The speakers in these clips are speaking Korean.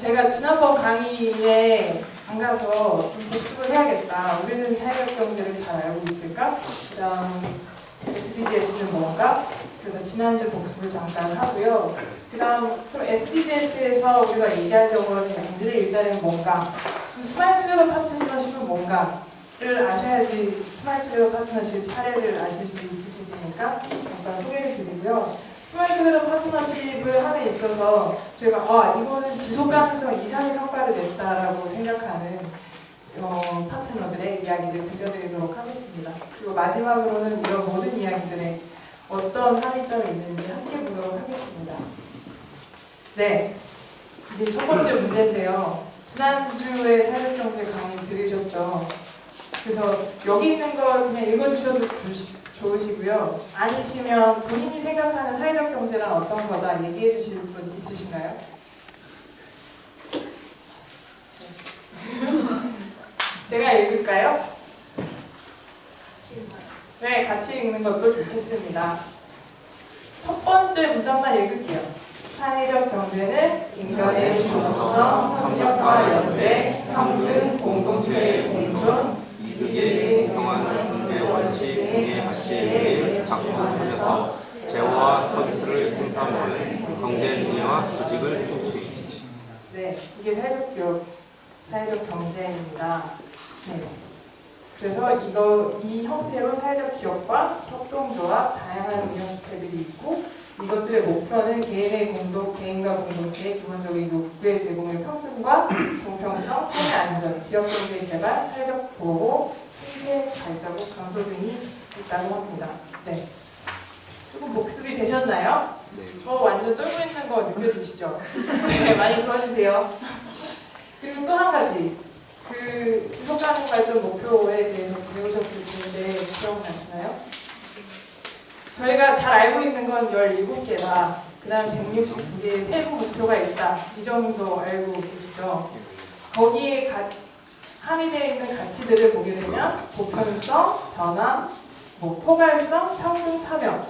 제가 지난번 강의에 안 가서 좀 복습을 해야겠다. 우리는 사회적 경제를 잘 알고 있을까? 그다음 SDGs는 뭔가? 그래서 지난주 복습을 잠깐 하고요. 그다음 그럼 SDGs에서 우리가 얘기하려고 하는 양질의 일자리는 뭔가? 스마일 투게더 파트너십은 뭔가를 아셔야지 스마일 투게더 파트너십 사례를 아실 수 있으실 테니까 잠깐 소개를 드리고요. 스마일 투게더 파트너십을 함에 있어서 저희가 이거는 지속 가능성 이상의 성과를 냈다라고 생각하는 파트너들의 이야기를 들려드리도록 하겠습니다. 그리고 마지막으로는 이런 모든 이야기들에 어떤 합의점이 있는지 함께 보도록 하겠습니다. 네, 이제 첫 번째 문제인데요. 지난주에 사회적경제 강의 들으셨죠? 그래서 여기 있는 거 그냥 읽어주셔도 좋으시고요. 아니시면 본인이 생각하는 사회적 경제란 어떤 거다 얘기해 주실 분 있으신가요? 제가 읽을까요? 네, 같이 읽는 것도 좋겠습니다. 첫 번째 문장만 읽을게요. 사회적 경제는 인간의 중요성, 협력과 연대, 평등, 공동체의 공존, 이익에 동한 분배 원칙 등의 가치에 의해 작동하면서 재화와 서비스를 생산하는 경제倫理와 조직을 구축. 네, 이게 사회적 경제입니다. 네. 그래서 이 형태로 사회적 기업과 협동조합, 다양한 운영 주체들이 있고 이것들의 목표는 개인과 공동체의 기본적인 욕구의 제공의 평등과 공평성, 사회 안전, 지역 경제 개발, 사회적 보호, 생계 발자국 강소 등이 있다고 합니다. 네. 조금 복습이 되셨나요? 네. 저 완전 떨고 있는 거 느껴지시죠? 네, 많이 들어주세요. 그리고 또 한 가지. 지속 가능 발전 목표에 대해서 배우셨을 텐데 기억나시나요? 저희가 잘 알고 있는 건 17개다. 그 다음 162개의 세부 목표가 있다. 이 정도 알고 계시죠? 거기에 함의되어 있는 가치들을 보게 되면 보편성, 변화, 포괄성, 평등, 차별.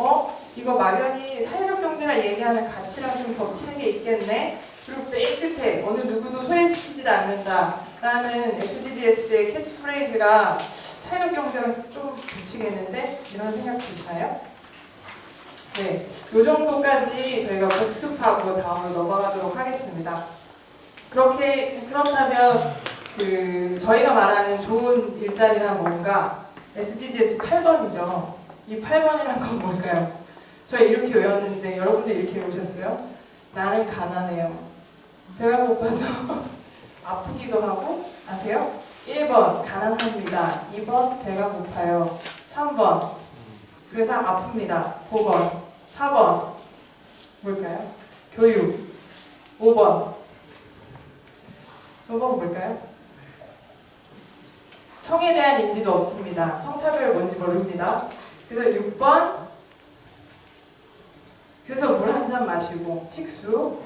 이거 막연히 사회적 경제가 얘기하는 가치랑 좀 겹치는 게 있겠네. 그리고 맨 끝에 어느 누구도 소외시키지 않는다 라는 SDGs의 캐치프레이즈가 사회적 경제랑 좀 붙이겠는데 이런 생각 드시나요? 네, 이 정도까지 저희가 복습하고 다음으로 넘어가도록 하겠습니다. 그렇다면 저희가 말하는 좋은 일자리란 뭔가? SDGs 8번이죠. 이 8번이란 건 뭘까요? 저희 이렇게 외웠는데 여러분들 이렇게 외우셨어요? 나는 가난해요. 배가 고파서 아프기도 하고 아세요? 1번 가난합니다. 2번 배가 고파요. 3번 그래서 아픕니다. 5번 4번 뭘까요? 교육 5번 뭘까요? 성에 대한 인지도 없습니다. 성차별 뭔지 모릅니다. 그래서 6번 그래서 물 한 잔 마시고 칙수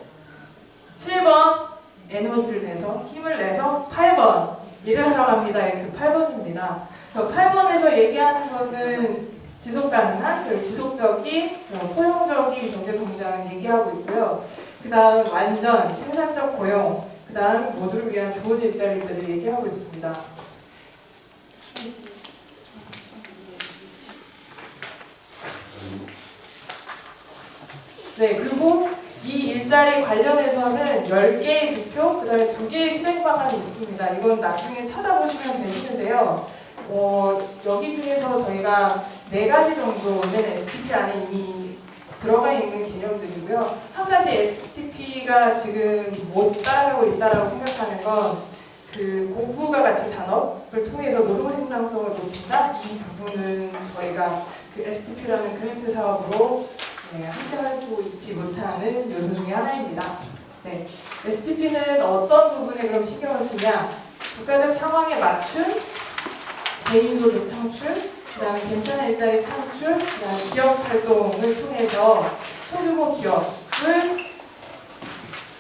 7번 에너지를 내서 힘을 내서 8번 일을 하러 갑니다. 이렇게 8번입니다. 8번에서 얘기하는 것은 지속 가능한, 지속적인, 포용적인 경제 성장을 얘기하고 있고요. 그 다음 완전, 생산적 고용, 그 다음 모두를 위한 좋은 일자리들을 얘기하고 있습니다. 네, 그리고 이 일자리 관련해서는 10개의 지표, 그 다음에 2개의 실행 방안이 있습니다. 이건 나중에 찾아보시면 되시는데요. 여기 중에서 저희가 4가지 정도는 STP 안에 이미 들어가 있는 개념들이고요. 한 가지 STP가 지금 못 따라가고 있다고 생각하는 건 공부가 가치 산업을 통해서 노동 생산성을 높인다. 이 부분은 저희가 STP라는 그랜트 사업으로 함께하고 있지 못하는 요소 중에 하나입니다. 네, STP는 어떤 부분에 그럼 신경을 쓰냐? 국가적 상황에 맞춘 개인소득 창출, 그 다음에 괜찮은 일자리 창출, 그 다음에 기업 활동을 통해서 소규모 기업을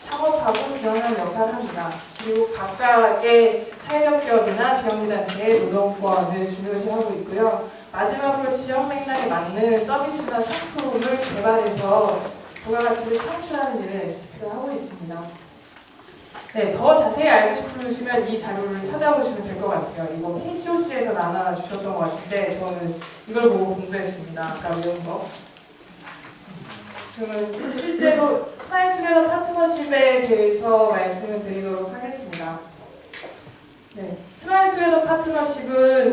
창업하고 지원하는 역할을 합니다. 그리고 각각의 사회적 기업이나 비영리단체의 노동권을 중요시하고 있고요. 마지막으로 지역 맥락에 맞는 서비스나 상품을 개발해서 부가가치를 창출하는 일을 STP가 하고 있습니다. 네, 더 자세히 알고 싶으시면 이 자료를 찾아보시면 될 것 같아요. 이거 KCOC에서 나눠주셨던 것 같은데 저는 이걸 보고 공부했습니다. 아까 외운 거. 그러면 실제로 스마일 투게더 파트너십에 대해서 말씀을 드리도록 하겠습니다. 네, 스마일 투게더 파트너십은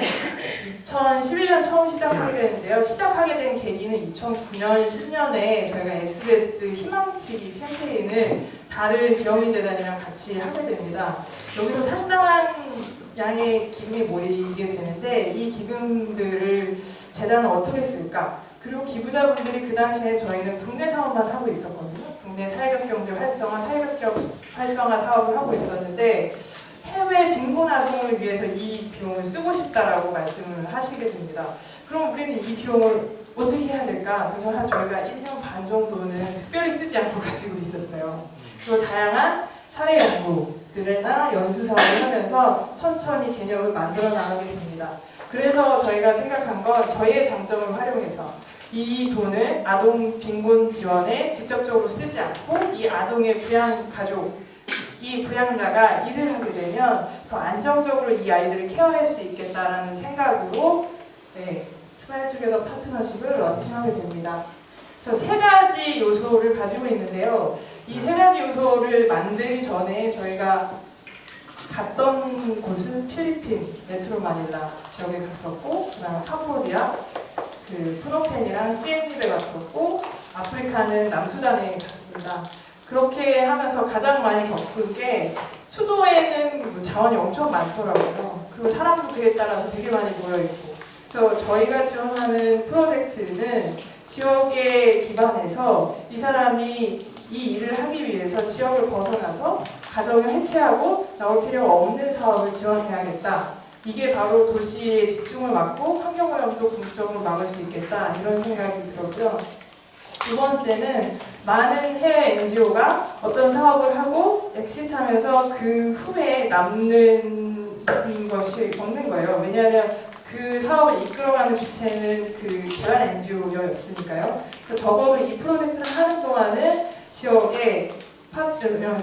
2011년 처음 시작하게 되는데요. 시작하게 된 계기는 2009년, 10년에 저희가 SBS 희망TV 캠페인을 다른 비영리재단이랑 같이 하게 됩니다. 여기서 상당한 양의 기금이 모이게 되는데 이 기금들을 재단은 어떻게 쓸까? 그리고 기부자분들이 그 당시에 저희는 국내 사업만 하고 있었거든요. 국내 사회적 경제 활성화, 사회적 활성화 사업을 하고 있었는데 해외 빈곤 아동을 위해서 이 비용을 쓰고 싶다라고 말씀을 하시게 됩니다. 그럼 우리는 이 비용을 어떻게 해야 될까? 그래서 저희가 1년 반 정도는 특별히 쓰지 않고 가지고 있었어요. 그리고 다양한 사례 연구들이나 연수 사업을 하면서 천천히 개념을 만들어 나가게 됩니다. 그래서 저희가 생각한 건 저희의 장점을 활용해서 이 돈을 아동 빈곤 지원에 직접적으로 쓰지 않고 이 아동의 부양 가족, 이 부양자가 일을 하게 되면 더 안정적으로 이 아이들을 케어할 수 있겠다라는 생각으로 스마일 투게더 파트너십을 런칭하게 됩니다. 그래서 세 가지 요소를 가지고 있는데요. 이 세 가지 요소를 만들기 전에 저희가 갔던 곳은 필리핀, 메트로 마닐라 지역에 갔었고, 그다음에 캄보디아, 프노펜이랑 시엠립에 갔었고, 아프리카는 남수단에 갔습니다. 그렇게 하면서 가장 많이 겪은 게 수도에는 자원이 엄청 많더라고요. 그리고 사람 수에 따라서 되게 많이 모여있고. 그래서 저희가 지원하는 프로젝트는 지역에 기반해서 이 사람이 이 일을 하기 위해서 지역을 벗어나서 가정을 해체하고 나올 필요가 없는 사업을 지원해야겠다. 이게 바로 도시의 집중을 막고 환경오염도 궁극적으로 막을 수 있겠다. 이런 생각이 들었고요. 두 번째는 많은 해외 NGO가 어떤 사업을 하고 엑시트하면서 그 후에 남는 것이 없는 거예요. 왜냐하면 그 사업을 이끌어가는 주체는 그 개발 NGO였으니까요. 적어도 이 프로젝트를 하는 동안은 지역의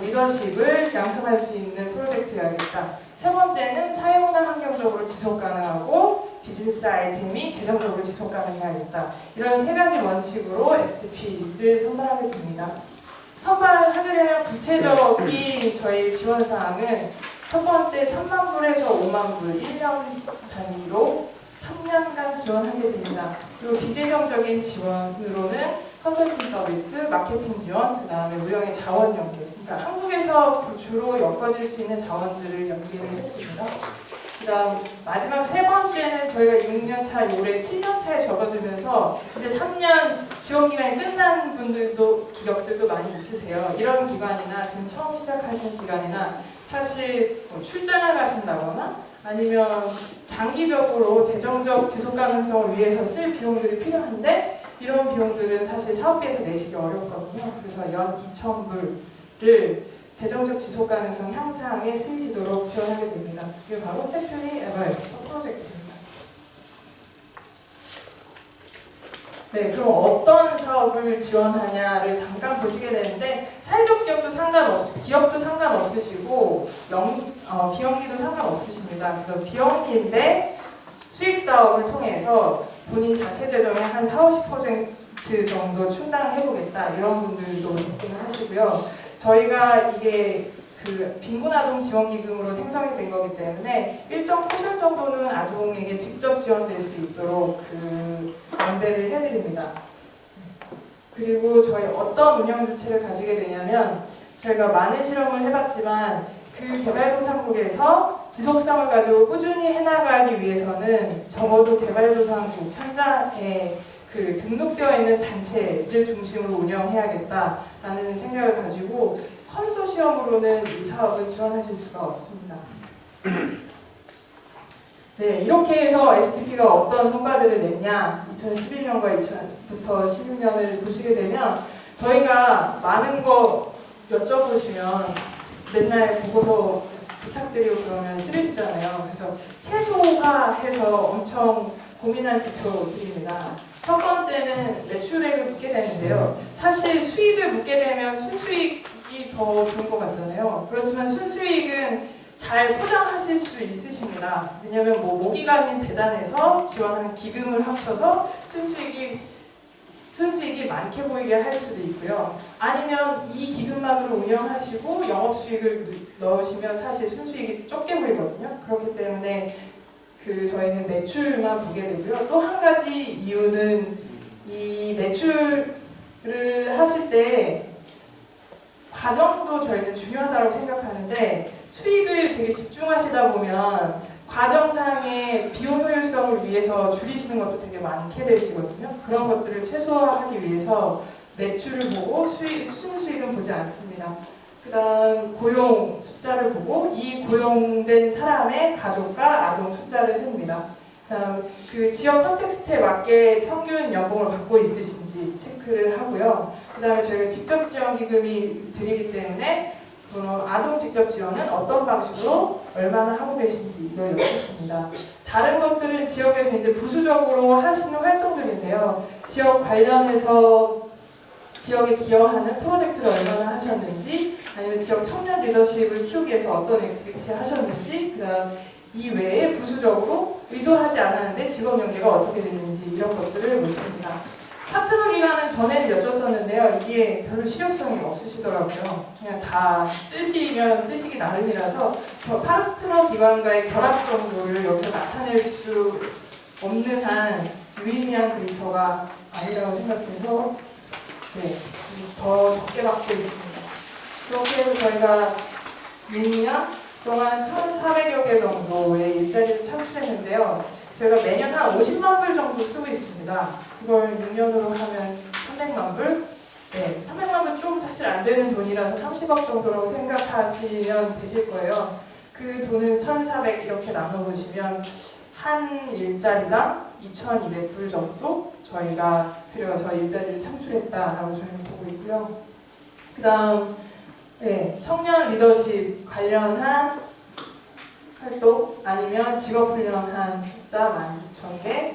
리더십을 양성할 수 있는 프로젝트여야겠다. 세 번째는 사회문화 환경적으로 지속 가능하고 비즈니스 아이템이 재정적으로 지속 가능해야겠다. 이런 세 가지 원칙으로 STP를 선발하게 됩니다. 선발하게 되면 구체적인 저희 지원 사항은 첫 번째 3만 불에서 5만 불 1년 단위로 3년간 지원하게 됩니다. 그리고 비재정적인 지원으로는 컨설팅 서비스, 마케팅 지원, 그 다음에 무형의 자원 연계. 그러니까 한국에서 주로 엮어질 수 있는 자원들을 연계를 해줍니다. 그 다음 마지막 세 번째는 저희가 6년차, 올해 7년차에 접어들면서 이제 3년 지원기간이 끝난 분들도, 기업들도 많이 있으세요. 이런 기관이나 지금 처음 시작하시는 기관이나 사실 출장을 가신다거나 아니면 장기적으로 재정적 지속 가능성을 위해서 쓸 비용들이 필요한데 이런 비용들은 사실 사업비에서 내시기 어렵거든요. 그래서 연 2,000불을 재정적 지속 가능성 향상에 쓰이시도록 지원하게 됩니다. 이게 바로 테퓨리 에버에서 프로젝트입니다. 네, 그럼 어떤 사업을 지원하냐를 잠깐 보시게 되는데 사회적 기업도 상관없으시고 비영리도 상관없으십니다. 그래서 비영리인데 수익 사업을 통해서 본인 자체 재정의 한 40~50% 정도 충당해보겠다 이런 분들도 있기는 하시고요. 저희가 이게 빈곤아동 지원기금으로 생성이 된 거기 때문에 일정 포션 정도는 아동에게 직접 지원될 수 있도록 연대를 해드립니다. 그리고 저희 어떤 운영 주체를 가지게 되냐면 저희가 많은 실험을 해봤지만 그 개발도상국에서 지속성을 가지고 꾸준히 해나가기 위해서는 적어도 개발도상국 현장에 등록되어 있는 단체를 중심으로 운영해야겠다라는 생각을 가지고 컨소시엄으로는 이 사업을 지원하실 수가 없습니다. 네, 이렇게 해서 STP가 어떤 성과들을 냈냐 2011년과 2000부터 16년을 보시게 되면 저희가 많은 거 여쭤보시면 맨날 보고서 부탁드리고 그러면 싫으시잖아요. 그래서 최소화해서 엄청 고민한 지표들입니다. 첫 번째는 매출액을 묻게 되는데요. 사실 수익을 묻게 되면 순수익 순수익이 더 좋은 것 같잖아요. 그렇지만 순수익은 잘 포장하실 수 있으십니다. 왜냐하면 뭐 모기감이 대단해서 지원하는 기금을 합쳐서 순수익이 많게 보이게 할 수도 있고요. 아니면 이 기금만으로 운영하시고 영업수익을 넣으시면 사실 순수익이 적게 보이거든요. 그렇기 때문에 저희는 매출만 보게 되고요. 또 한 가지 이유는 이 매출을 하실 때 과정도 저희는 중요하다고 생각하는데 수익을 되게 집중하시다 보면 과정상의 비용 효율성을 위해서 줄이시는 것도 되게 많게 되시거든요. 그런 것들을 최소화하기 위해서 매출을 보고 순수익은 보지 않습니다. 그 다음 고용 숫자를 보고 이 고용된 사람의 가족과 아동 숫자를 셉니다. 그 다음 그 지역 컨텍스트에 맞게 평균 연봉을 받고 있으신지 체크를 하고요. 그 다음에 저희가 직접 지원 기금이 드리기 때문에 아동 직접 지원은 어떤 방식으로 얼마나 하고 계신지 이걸 여쭙습니다. 다른 것들은 지역에서 이제 부수적으로 하시는 활동들인데요. 지역 관련해서 지역에 기여하는 프로젝트를 얼마나 하셨는지, 아니면 지역 청년 리더십을 키우기 위해서 어떤 액티비티 하셨는지, 그다음 이 외에 부수적으로 의도하지 않았는데 직업 연계가 어떻게 됐는지 이런 것들을 묻습니다. 파트너 기간은 전에는 여쭸었는데요. 이게 별로 실효성이 없으시더라고요. 그냥 다 쓰시면 쓰시기 나름이라서 파트너 기관과의 결합 정도를 여기서 나타낼 수 없는 한 유의미한 데이터가 아니라고 생각해서 더 적게 받고 있습니다. 그렇게 해서 저희가 6년 동안 1,400여 개 정도의 일자리를 창출했는데요. 저희가 매년 한 50만 불 정도 쓰고 있습니다. 그걸 6년으로 하면 300만 불? 네, 300만 불 좀 사실 안 되는 돈이라서 30억 정도라고 생각하시면 되실 거예요. 그 돈을 1,400 이렇게 나눠보시면 한 일자리당 2,200불 정도 저희가 들여서 일자리를 창출했다라고 저희는 보고 있고요. 그 다음 청년 리더십 관련한 활동 아니면 직업훈련한 숫자 19,000개,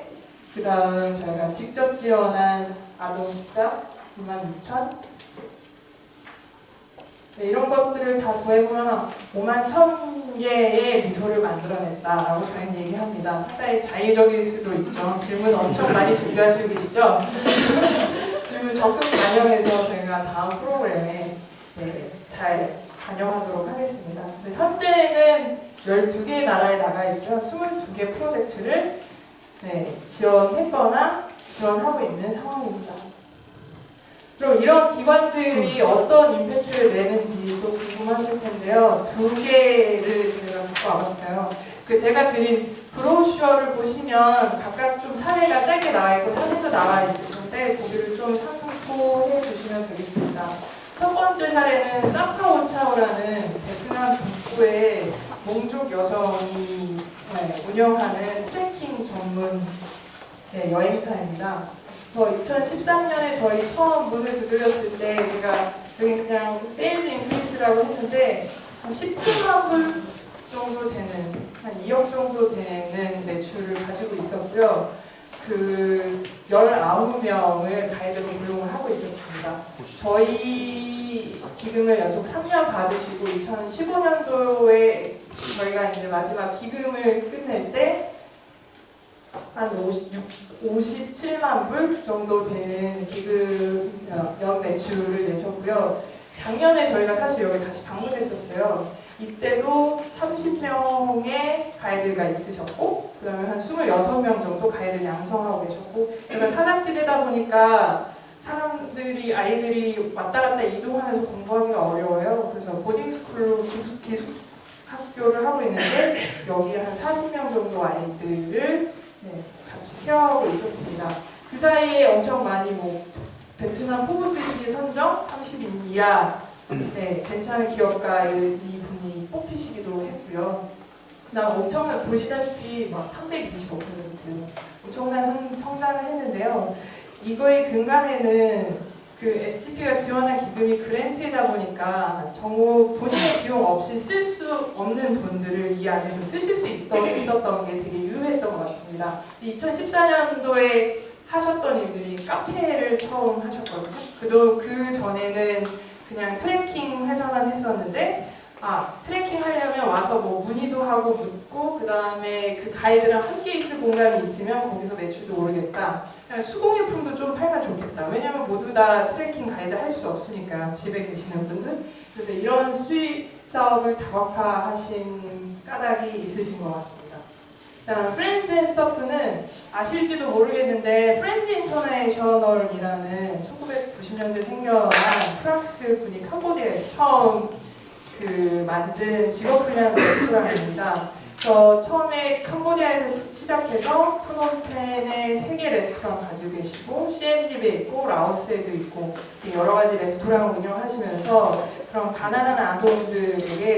그 다음 저희가 직접 지원한 아동 숫자 26,000, 이런 것들을 다 더해보면 51,000개의 미소를 만들어냈다라고 저희는 얘기합니다. 상당히 자의적일 수도 있죠. 질문 엄청 많이 준비하시고 계시죠? 질문 적극 반영해서 저희가 다음 프로그램에 잘 반영하도록 하겠습니다. 현재는 12개의 나라에 나가 있죠. 22개 프로젝트를 지원했거나 지원하고 있는 상황입니다. 그럼 이런 기관들이 어떤 임팩트를 내는지 또 궁금하실 텐데요. 2개를 제가 갖고 와봤어요. 제가 드린 브로셔를 보시면 각각 좀 사례가 짧게 나와 있고 사진도 나와 있을 텐데 거기를 좀 참고해 주시면 되겠습니다. 첫 번째 사례는 사파오차오라는 베트남 북부의 몽족 여성이 운영하는 트레킹 전문 여행사입니다. 2013년에 저희 처음 문을 두드렸을 때 제가 여기 그냥 세일즈 인크리스라고 했는데 한 17만 불 정도 되는, 한 2억 정도 되는 매출을 가지고 있었고요. 19명을 가이드로 고용을 하고 있었습니다. 저희 기금을 연속 3년 받으시고 2015년도에 저희가 이제 마지막 기금을 끝낼 때 한 57만 불 정도 되는 기금 연 매출을 내셨고요. 작년에 저희가 사실 여기 다시 방문했었어요. 이때도 30명의 가이드가 있으셨고, 그 다음에 한 26명 정도 가이드를 양성하고 계셨고, 그러니까 산악지대다 보니까 아이들이 왔다 갔다 이동하면서 공부하기가 어려워요. 그래서 보딩스쿨로 기숙 학교를 하고 있는데, 여기 한 40명 정도 아이들을 같이 케어하고 있었습니다. 그 사이에 엄청 많이 베트남 포브스시 선정 30인 이하 괜찮은 기업가의 이분이 뽑히시기도 했고요. 그다음 엄청난, 보시다시피 325% 엄청난 성장을 했는데요. 이거의 근간에는 STP가 지원한 기금이 그랜트이다 보니까 정부 본인의 비용 없이 쓸 수 없는 돈들을 이 안에서 쓰실 수 있었던 게 되게 유효했던 것 같습니다. 2014년도에 하셨던 일들이 카페를 처음 하셨거든요. 그 전에는 그냥 트레킹 회사만 했었는데 트레킹 하려면 와서 뭐 문의도 하고 묻고 그 다음에 그 가이드랑 함께 있을 공간이 있으면 거기서 매출도 오르겠다. 그냥 수공예품도 좀 팔면 좋겠다. 왜냐면 모두 다 트레킹 가이드 할 수 없으니까 집에 계시는 분들. 그래서 이런 수익 사업을 다각화하신 까닭이 있으신 것 같습니다. 프렌즈 앤 스터프는 아실지도 모르겠는데 프렌즈 인터내셔널이라는 1990년대 생겨난 프랑스 분이 캄보디아에서 처음 만든 직업훈련 레스토랑입니다. 처음에 캄보디아에서 시작해서 프놈펜에 3개 레스토랑 가지고 계시고 시엠립에 있고 라오스에도 있고 여러 가지 레스토랑을 운영하시면서 그런 가난한 아동들에게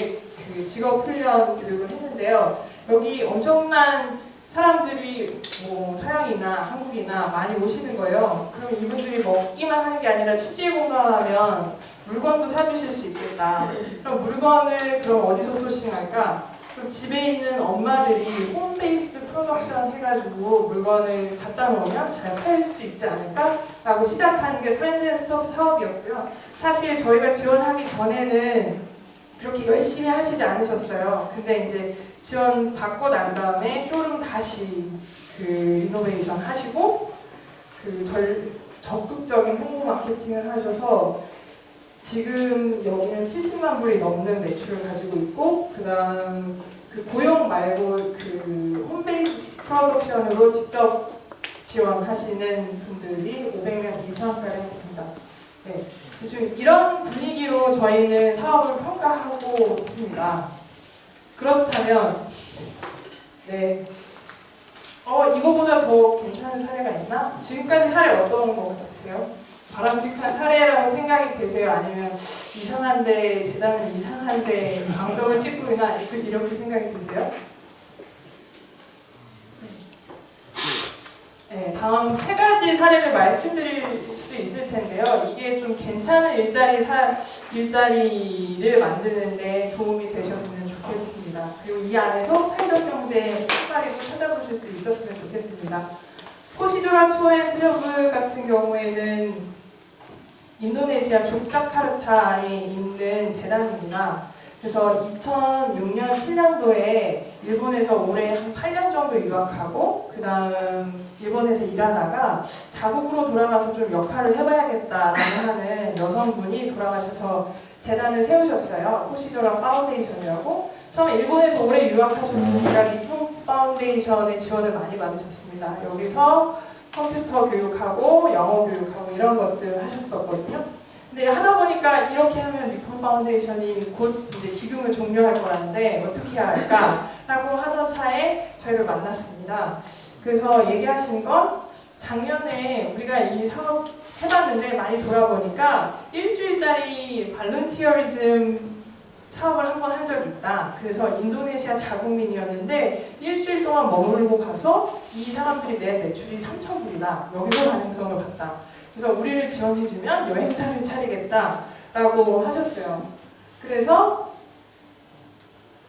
그 직업훈련 교육을 했는데요. 여기 엄청난 사람들이 뭐 서양이나 한국이나 많이 오시는 거예요. 그럼 이분들이 먹기만 하는 게 아니라 취지에 공감하면 물건도 사주실 수 있겠다. 그럼 물건을 그럼 어디서 소싱할까? 그럼 집에 있는 엄마들이 홈베이스드 프로덕션 해가지고 물건을 갖다 놓으면 잘 팔 수 있지 않을까? 라고 시작한 게 프렌즈 앤 스터프 사업이었고요. 사실 저희가 지원하기 전에는 그렇게 열심히 하시지 않으셨어요. 근데 이제 지원 받고 난 다음에 쇼룸 다시 리노베이션 하시고 적극적인 홍보 마케팅을 하셔서 지금 여기는 70만 불이 넘는 매출을 가지고 있고 그다음 고용 말고 홈베이스 프로덕션으로 직접 지원하시는 분들이 500명 이상까지 됩니다. 네, 지금 이런 분위기로 저희는 사업을 평가하고 있습니다. 그렇다면 이거보다 더 괜찮은 사례가 있나? 지금까지 사례 어떤 거 같으세요? 바람직한 사례라고 생각이 되세요? 아니면 이상한데 재단은 이상한데 방점을 찍고 있나? 이렇게 생각이 드세요? 네, 다음 3가지 사례를 말씀드릴 수 있을 텐데요. 이게 좀 괜찮은 일자리를 만드는데 도움이 되셨으면 좋겠습니다. 그리고 이 안에서 팔덕 경제 출발이도 찾아보실 수 있었으면 좋겠습니다. 포시조라 투어앤 클러브 같은 경우에는 인도네시아 족자카르타에 있는 재단입니다. 그래서 2006년, 7년도에 일본에서 올해 한 8년 정도 유학하고 그 다음 일본에서 일하다가 자국으로 돌아가서 좀 역할을 해봐야겠다라고 하는 여성분이 돌아가셔서 재단을 세우셨어요. 포시조라 파운데이션이라고. 처음에 일본에서 오래 유학하셨으니까 리폼 파운데이션의 지원을 많이 받으셨습니다. 여기서 컴퓨터 교육하고 영어 교육하고 이런 것들 하셨었거든요. 근데 하다 보니까 이렇게 하면 리폼 파운데이션이 곧 이제 기금을 종료할 거라는데 어떻게 해야 할까? 라고 하던 차에 저희를 만났습니다. 그래서 얘기하신 건 작년에 우리가 이 사업 해봤는데 많이 돌아보니까 일주일짜리 발런티어리즘 사업을 한번 한 적이 있다. 그래서 인도네시아 자국민이었는데 일주일 동안 머물고 가서 이 사람들이 낸 매출이 3,000불이다. 여기서 가능성을 봤다. 그래서 우리를 지원해주면 여행사를 차리겠다라고 하셨어요. 그래서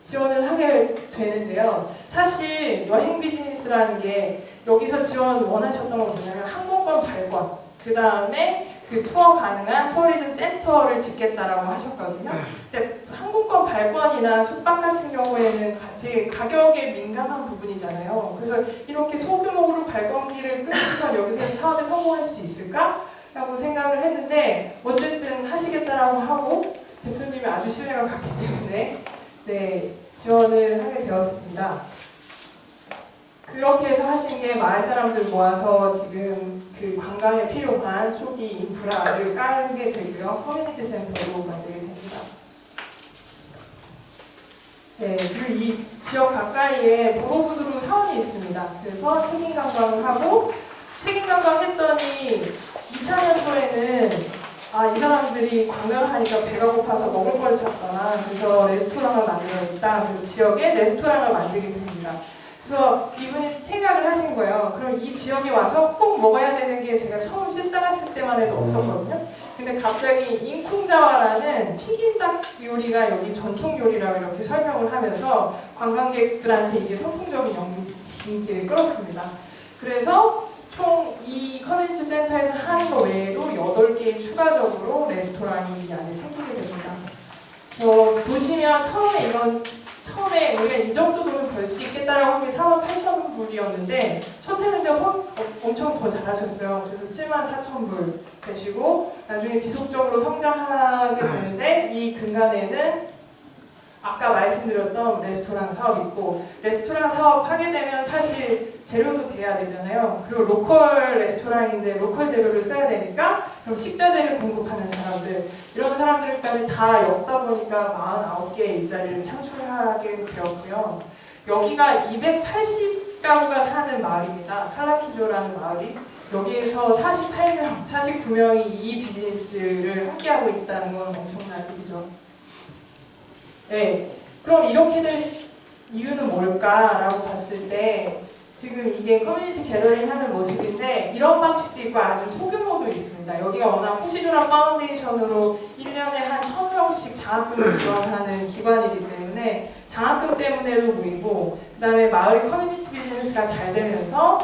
지원을 하게 되는데요. 사실 여행 비즈니스라는 게 여기서 지원 원하셨던 건 뭐냐면 항공권 발권, 그 다음에 투어 가능한 투어리즘 센터를 짓겠다라고 하셨거든요. 근데 항공권 발권이나 숙박 같은 경우에는 되게 가격에 민감한 부분이잖아요. 그래서 이렇게 소규모로 발권기를 끊고서 여기서 사업에 성공할 수 있을까? 라고 생각을 했는데 어쨌든 하시겠다라고 하고 대표님이 아주 신뢰가 갔기 때문에 지원을 하게 되었습니다. 그렇게 해서 하신 게 마을 사람들 모아서 지금 관광에 필요한 초기 인프라를 깔게 되고요. 커뮤니티 센터로 만들게 됩니다. 그리고 이 지역 가까이에 보로부드루 사원이 있습니다. 그래서 책임 관광을 하고 책임 관광 했더니 2000년도에는 이 사람들이 관광을 하니까 배가 고파서 먹을 걸 찾거나 그래서 레스토랑을 만들었다. 그리고 지역에 레스토랑을 만들게 됩니다. 그래서 이분이 생각을 하신 거예요. 그럼 이 지역에 와서 꼭 먹어야 되는 게 제가 처음 실상했을 때만 해도 없었거든요. 근데 갑자기 인쿵자와라는 튀김닭 요리가 여기 전통 요리라고 이렇게 설명을 하면서 관광객들한테 이게 선풍적인 인기를 끌었습니다. 그래서 총 이 커뮤니티 센터에서 하는 거 외에도 8개 추가적으로 레스토랑이 이 안에 생기게 됩니다. 보시면 처음에 우리가 이 정도 돈은 벌 수 있겠다라고 한 게 4만 8천 불이었는데 첫 해는 엄청 더 잘하셨어요. 그래서 7만 4천 불 되시고 나중에 지속적으로 성장하게 되는데 이 근간에는 아까 말씀드렸던 레스토랑 사업이 있고 레스토랑 사업 하게 되면 사실 재료도 돼야 되잖아요. 그리고 로컬 레스토랑인데 로컬 재료를 써야 되니까 그럼 식자재를 공급하는 사람들 이런 사람들까지 다 엮다 보니까 49개의 일자리를 창출하게 되었고요. 여기가 280가구가 사는 마을입니다. 칼라키조라는 마을이 여기에서 49명이 이 비즈니스를 함께하고 있다는 건 엄청난 일이죠. 네, 그럼 이렇게 된 이유는 뭘까라고 봤을 때 지금 이게 커뮤니티 게더링 하는 모습인데 이런 방식도 있고 아주 소규모도 있습니다. 여기가 워낙 호시조라 파운데이션으로 1년에 한 1000명씩 장학금을 지원하는 기관이기 때문에 장학금 때문에도 모이고 그 다음에 마을의 커뮤니티 비즈니스가 잘 되면서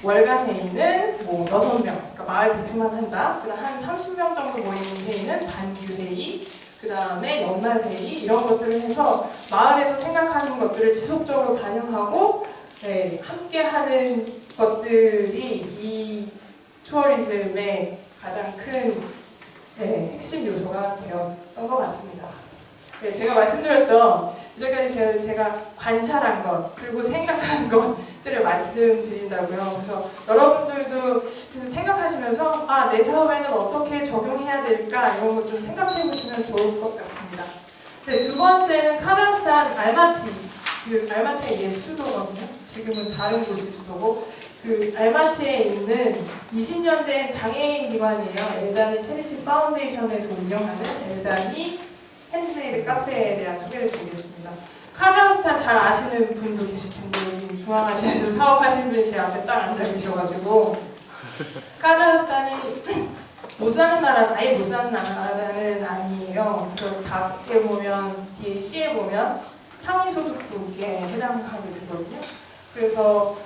월간 회의는 6명, 그러니까 마을 대표만 한다. 그 다음 한 30명 정도 모이는 회의는 단규 회의 그 다음에 연말 회의 이런 것들을 해서 마을에서 생각하는 것들을 지속적으로 반영하고 네, 함께하는 것들이 이 투어리즘의 가장 큰 핵심 요소가 되었던 것 같습니다. 네, 제가 말씀드렸죠. 이제까지 제가 관찰한 것 그리고 생각한 것들을 말씀드린다고요. 그래서 여러분들도 생각하시면서 내 사업에는 어떻게 적용해야 될까 이런 것 좀 생각해 보시면 좋을 것 같습니다. 네, 두 번째는 카자흐스탄 알마티, 알마티의 옛 수도거든요. 지금은 다른 곳이 수도고 알마티에 있는 20년 된 장애인 기관이에요. 엘다니 체리티 파운데이션에서 운영하는 엘다니 핸드메이드 카페에 대한 소개를 드리겠습니다. 카자흐스탄 잘 아시는 분도 계실 텐데 여기 중앙아시아에서 사업하시는 분이 제 앞에 딱 앉아 계셔가지고 카자흐스탄이 못 사는 나라, 아예 못 사는 나라는 아니에요. 그래서 밖에 보면 뒤에 C에 보면 상위소득국에 해당하게 되거든요. 그래서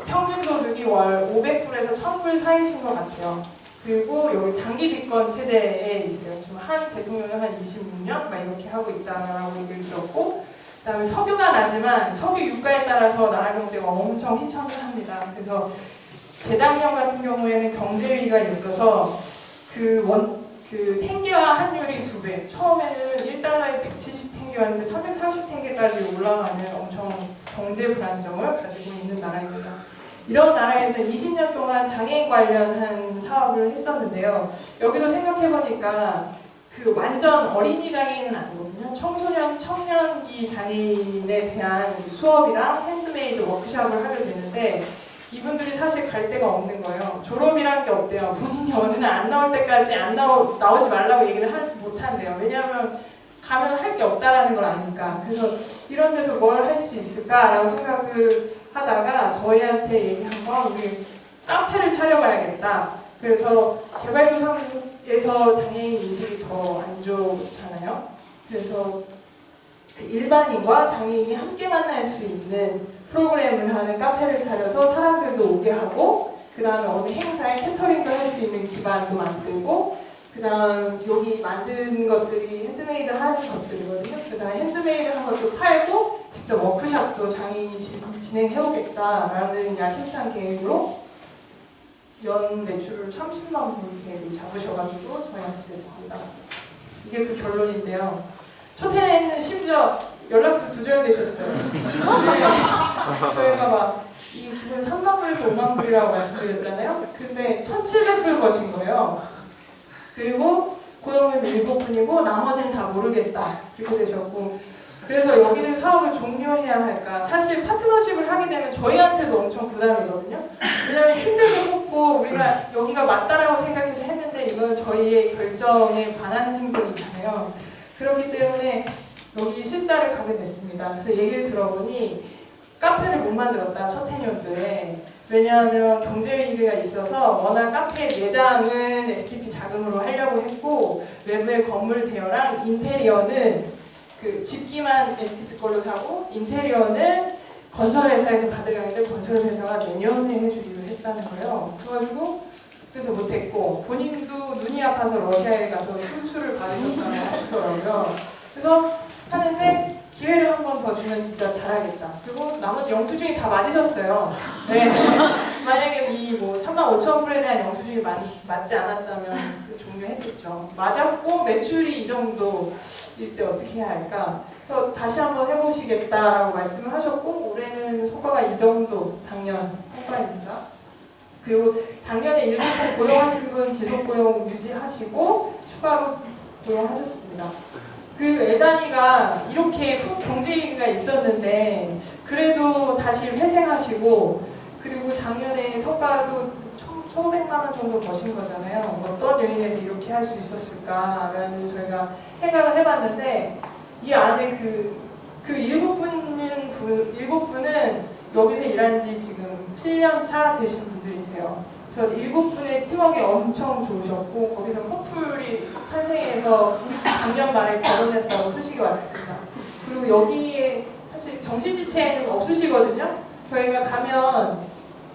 평균 소득이 월 500불에서 1000불 사이신 것 같아요. 그리고 여기 장기 집권 체제에 있어요. 지금 한 대통령은 한 26년 막 이렇게 하고 있다라고 얘기를 들었고, 그다음에 석유가 나지만 석유 유가에 따라서 나라 경제가 엄청 휘청합니다. 그래서 재작년 같은 경우에는 경제 위기가 있어서 탱게와 환율이 2배. 처음에는 1달러에 170탱게였는데 340탱게까지 올라가는 엄청 경제 불안정을 가지고 있는 나라입니다. 이런 나라에서 20년 동안 장애인 관련한 사업을 했었는데요. 여기도 생각해보니까 완전 어린이 장애인은 아니거든요. 청소년, 청년기 장애인에 대한 수업이랑 핸드메이드 워크숍을 하게 되는데 이분들이 사실 갈 데가 없는 거예요. 졸업이란 게 없대요. 본인이 어느 날 안 나올 때까지 나오지 말라고 얘기를 못 한대요. 왜냐하면 가면 할 게 없다라는 걸 아니까. 그래서 이런 데서 뭘 할 수 있을까라고 생각을 하다가 저희한테 얘기한 건 우리 카페를 차려봐야겠다. 그래서 개발도상국에서 장애인 인식이 더 안 좋잖아요. 그래서 일반인과 장애인이 함께 만날 수 있는 프로그램을 하는 카페를 차려서 사람들도 오게 하고 그 다음에 어느 행사에 캐터링도 할 수 있는 기반도 만들고 그 다음 여기 만든 것들이 핸드메이드 하는 것들이거든요. 그 다음에 핸드메이드 한 것도 팔고 직접 워크숍도 장애인이 진행해오겠다라는 야심찬 계획으로 연 매출을 30만 불 계획을 잡으셔가지고 저희한테 냈습니다. 이게 그 결론인데요. 첫 해에는 심지어 연락도 두절되셨어요. 저희가 막 이 기본 3만 불에서 5만 불이라고 말씀드렸잖아요. 근데 1,700불 버신 거예요. 그리고 고용은 7분이고 나머지는 다 모르겠다 이렇게 되셨고, 그래서 여기는 사업을 종료해야 할까. 사실 파트너십을 하게 되면 저희한테도 엄청 부담이거든요. 왜냐하면 힘들게 뽑고 우리가 여기가 맞다라고 생각해서 했는데 이건 저희의 결정에 반하는 행동이잖아요. 그렇기 때문에 여기 실사를 가게 됐습니다. 그래서 얘기를 들어보니 카페를 못 만들었다, 첫 해년도에. 왜냐하면 경제 위기가 있어서 워낙 카페 매장은 STP 자금으로 하려고 했고 외부의 건물 대여랑 인테리어는 집기만 STP 걸로 사고 인테리어는 건설회사에서 받으려고 했는데 건설회사가 내년에 해주기로 했다. 못했다는 거예요. 그래서 못했고 본인도 눈이 아파서 러시아에 가서 수술을 받으셨다고 하시더라고요. 그래서 하는데 기회를 한 번 더 주면 진짜 잘하겠다. 그리고 나머지 영수증이 다 맞으셨어요. 네. 만약에 이 뭐 35,000불에 대한 영수증이 맞지 않았다면 종료했겠죠. 맞았고 매출이 이 정도일 때 어떻게 해야 할까? 그래서 다시 한번 해보시겠다라고 말씀을 하셨고 올해는 성과가 이 정도 작년 성과입니다. 그리고 작년에 1분 고용하신 분 지속 고용 유지하시고 추가로 고용하셨습니다. 그 엘단이가 이렇게 경제 위기가 있었는데 그래도 다시 회생하시고 그리고 작년에 성과도 1,500만 원 정도 버신 거잖아요. 어떤 요인에서 이렇게 할 수 있었을까라는 저희가 생각을 해봤는데 이 안에 일곱 분은 여기서 일한 지 지금 7년 차 되신 분들이세요. 그래서 7분의 팀워크가 엄청 좋으셨고 거기서 커플이 탄생해서 작년 말에 결혼했다고 소식이 왔습니다. 그리고 여기에 사실 정신지체는 없으시거든요. 저희가 가면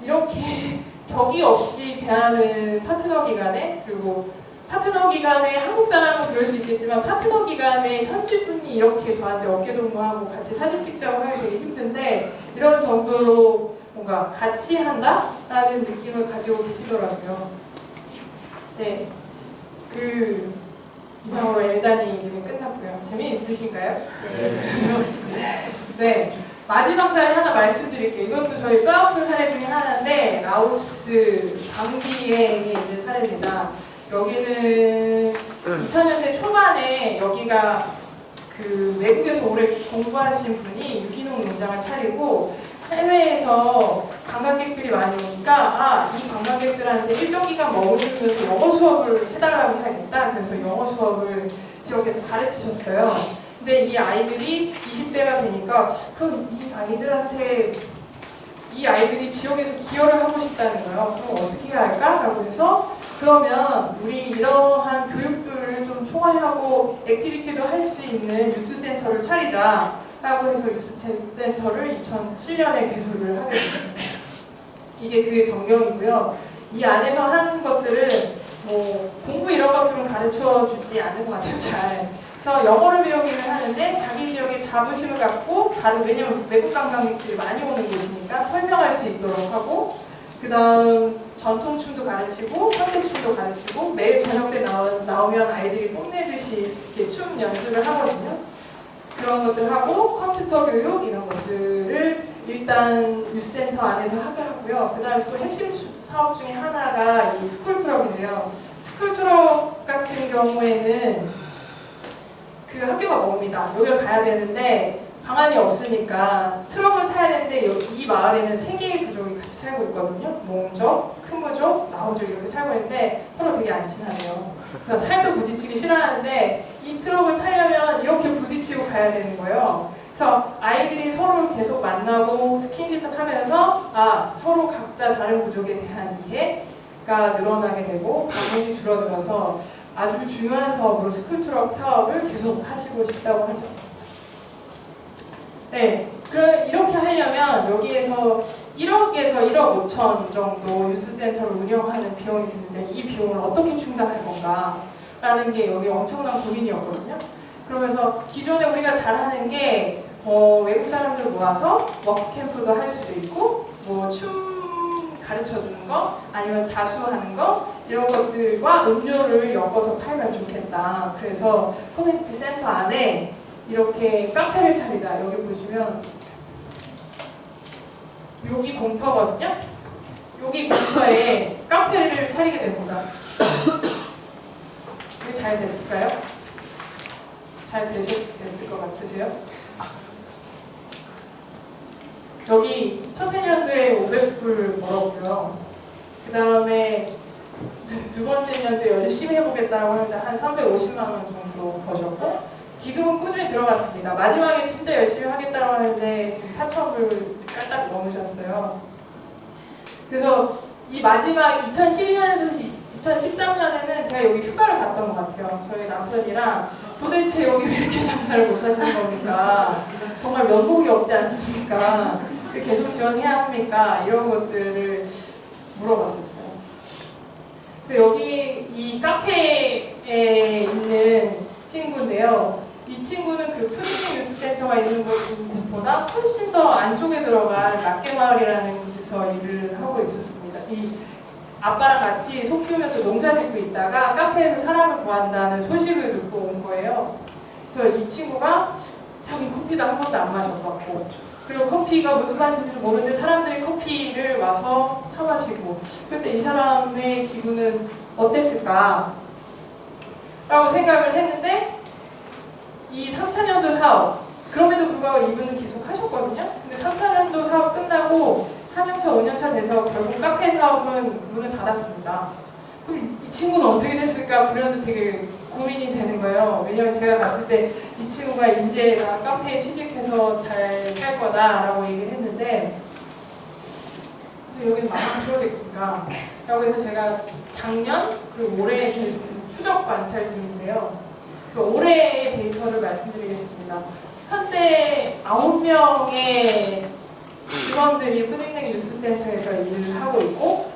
이렇게 격이 없이 대하는 파트너 기간에 그리고 파트너 기간에 한국 사람은 그럴 수 있겠지만 파트너 기간에 현지 분이 이렇게 저한테 어깨 동무하고 같이 사진 찍자고 하기 되게 힘든데 이런 정도로 뭔가 같이 한다라는 느낌을 가지고 계시더라고요. 네, 이상으로 엘단이 얘기는 끝났고요. 재미있으신가요? 네. 마지막 사례 하나 말씀드릴게요. 이것도 저희 뼈아픈 사례 중에 하나인데 라오스 감비에 있는 사례입니다. 여기는 2000년대 초반에 여기가 외국에서 오래 공부하신 분이 유기농 농장을 차리고 해외에서 관광객들이 많이 오니까 이 관광객들한테 일정 기간 머무르면서 영어 수업을 해달라고 해야겠다. 그래서 영어 수업을 지역에서 가르치셨어요. 근데 이 아이들이 20대가 되니까 그럼 이 아이들이 지역에서 기여를 하고 싶다는 거예요. 그럼 어떻게 해야 할까? 라고 해서 그러면 우리 이러한 교육들을 좀 총괄하고 액티비티도 할 수 있는 유스센터를 차리자 라고 해서 유스센터를 2007년에 개소를 하게 됐습니다. 이게 그게 전경이고요. 이 안에서 하는 것들은 뭐 공부 이런 것들은 가르쳐 주지 않는 것 같아요. 잘. 그래서 영어를 배우기를 하는데 자기 지역에 자부심을 갖고 왜냐면 외국 관광객들이 많이 오는 곳이니까 설명할 수 있도록 하고 그 다음 전통춤도 가르치고 현대춤도 가르치고 매일 저녁 때 나오면 아이들이 뽐내듯이 이렇게 춤 연습을 하거든요. 그런 것들 하고 컴퓨터 교육 이런 것들을 일단 유스센터 안에서 하게 하고요. 그 다음에 또 핵심 사업 중에 하나가 이 스쿨트럭인데요. 스쿨트럭 같은 경우에는 학교가 멉니다. 여기를 가야 되는데 방안이 없으니까 트럭을 타야 되는데 이 마을에는 3개의 부족이 같이 살고 있거든요. 몽족, 큰부족, 나우족 이렇게 살고 있는데 서로 되게 안 친하네요. 그래서 살도 부딪히기 싫어하는데 이 트럭을 타려면 이렇게 부딪히고 가야 되는 거예요. 그래서 아이들이 서로 계속 만나고 스킨십을 하면서 서로 각자 다른 부족에 대한 이해가 늘어나게 되고 방문이 줄어들어서 아주 중요한 사업으로 스쿨트럭 사업을 계속 하시고 싶다고 하셨습니다. 네, 이렇게 하려면 여기에서 1억에서 1억 5천 정도 유스센터를 운영하는 비용이 드는데 이 비용을 어떻게 충당할 건가 라는 게 여기 엄청난 고민이었거든요. 그러면서 기존에 우리가 잘하는 게 외국 사람들 모아서 워크캠프도 할 수도 있고 춤 가르쳐주는 거 아니면 자수하는 거 이런 것들과 음료를 엮어서 팔면 좋겠다. 그래서 커뮤니티 센터 안에 이렇게 카페를 차리자. 여기 보시면 여기 공터거든요. 여기 공터에 카페를 차리게 됩니다. 이게 잘 됐을까요? 잘 됐을 것 같으세요? 여기 첫 해년도에 500불 벌었고요. 그 다음에 두 번째 년도에 열심히 해보겠다고 해서 한 350만 원 정도 버셨고 기금은 꾸준히 들어갔습니다. 마지막에 진짜 열심히 하겠다고 하는데 지금 4,000불 깔딱 넘으셨어요. 그래서 이 마지막 2012년에서 2013년에는 제가 여기 휴가를 갔던 것 같아요. 저희 남편이랑 도대체 여기 왜 이렇게 장사를 못 하시는 겁니까? 정말 면목이 없지 않습니까? 계속 지원해야 합니까? 이런 것들을 아빠랑 같이 소 키우면서 농사 짓고 있다가 카페에서 사람을 구한다는 소식을 듣고 온 거예요. 그래서 이 친구가 자기 커피도 한 번도 안 마셔봤고, 그리고 커피가 무슨 맛인지도 모르는데 사람들이 커피를 와서 사 마시고, 그때 이 사람의 기분은 어땠을까? 라고 생각을 했는데, 이 3차년도 사업, 그럼에도 불구하고 이분은 계속 하셨거든요. 근데 3차년도 사업 끝나고 4년차, 5년차 돼서 결국 카페 사업은 문을 닫았습니다. 그럼 이 친구는 어떻게 됐을까 불현듯 되게 고민이 되는 거예요. 왜냐면 제가 봤을 때 이 친구가 이제 카페에 취직해서 잘 살 거다라고 얘기를 했는데, 그래서 여기는 마감 프로젝트인가? 라고 해서 제가 작년 그리고 올해 추적 관찰 중인데요. 그 올해의 데이터를 말씀드리겠습니다. 현재 9명의 직원들이 푸딩넥 뉴스센터에서 일을 하고 있고,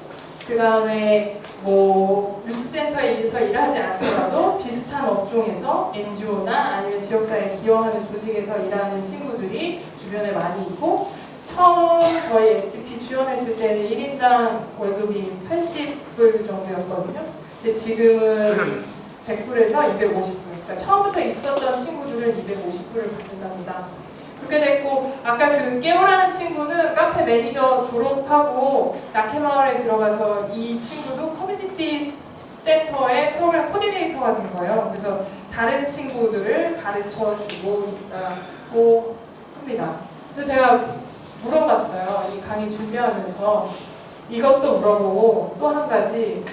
그 다음에 뭐 뉴스센터에서 일하지 않더라도 비슷한 업종에서 NGO나 아니면 지역사회에 기여하는 조직에서 일하는 친구들이 주변에 많이 있고, 처음 저희 STP 지원했을 때는 1인당 월급이 80불 정도였거든요. 근데 지금은 100불에서 250불. 그러니까 처음부터 있었던 친구들은 250불을 받는답니다. 그렇게 됐고, 아까 그 깨오라는 친구는 카페 매니저 졸업하고 낙해마을에 들어가서 이 친구도 커뮤니티 센터의 프로그램 코디네이터가 된 거예요. 그래서 다른 친구들을 가르쳐주고 있다고 합니다. 그래서 제가 물어봤어요. 이 강의 준비하면서 이것도 물어보고, 또 한 가지,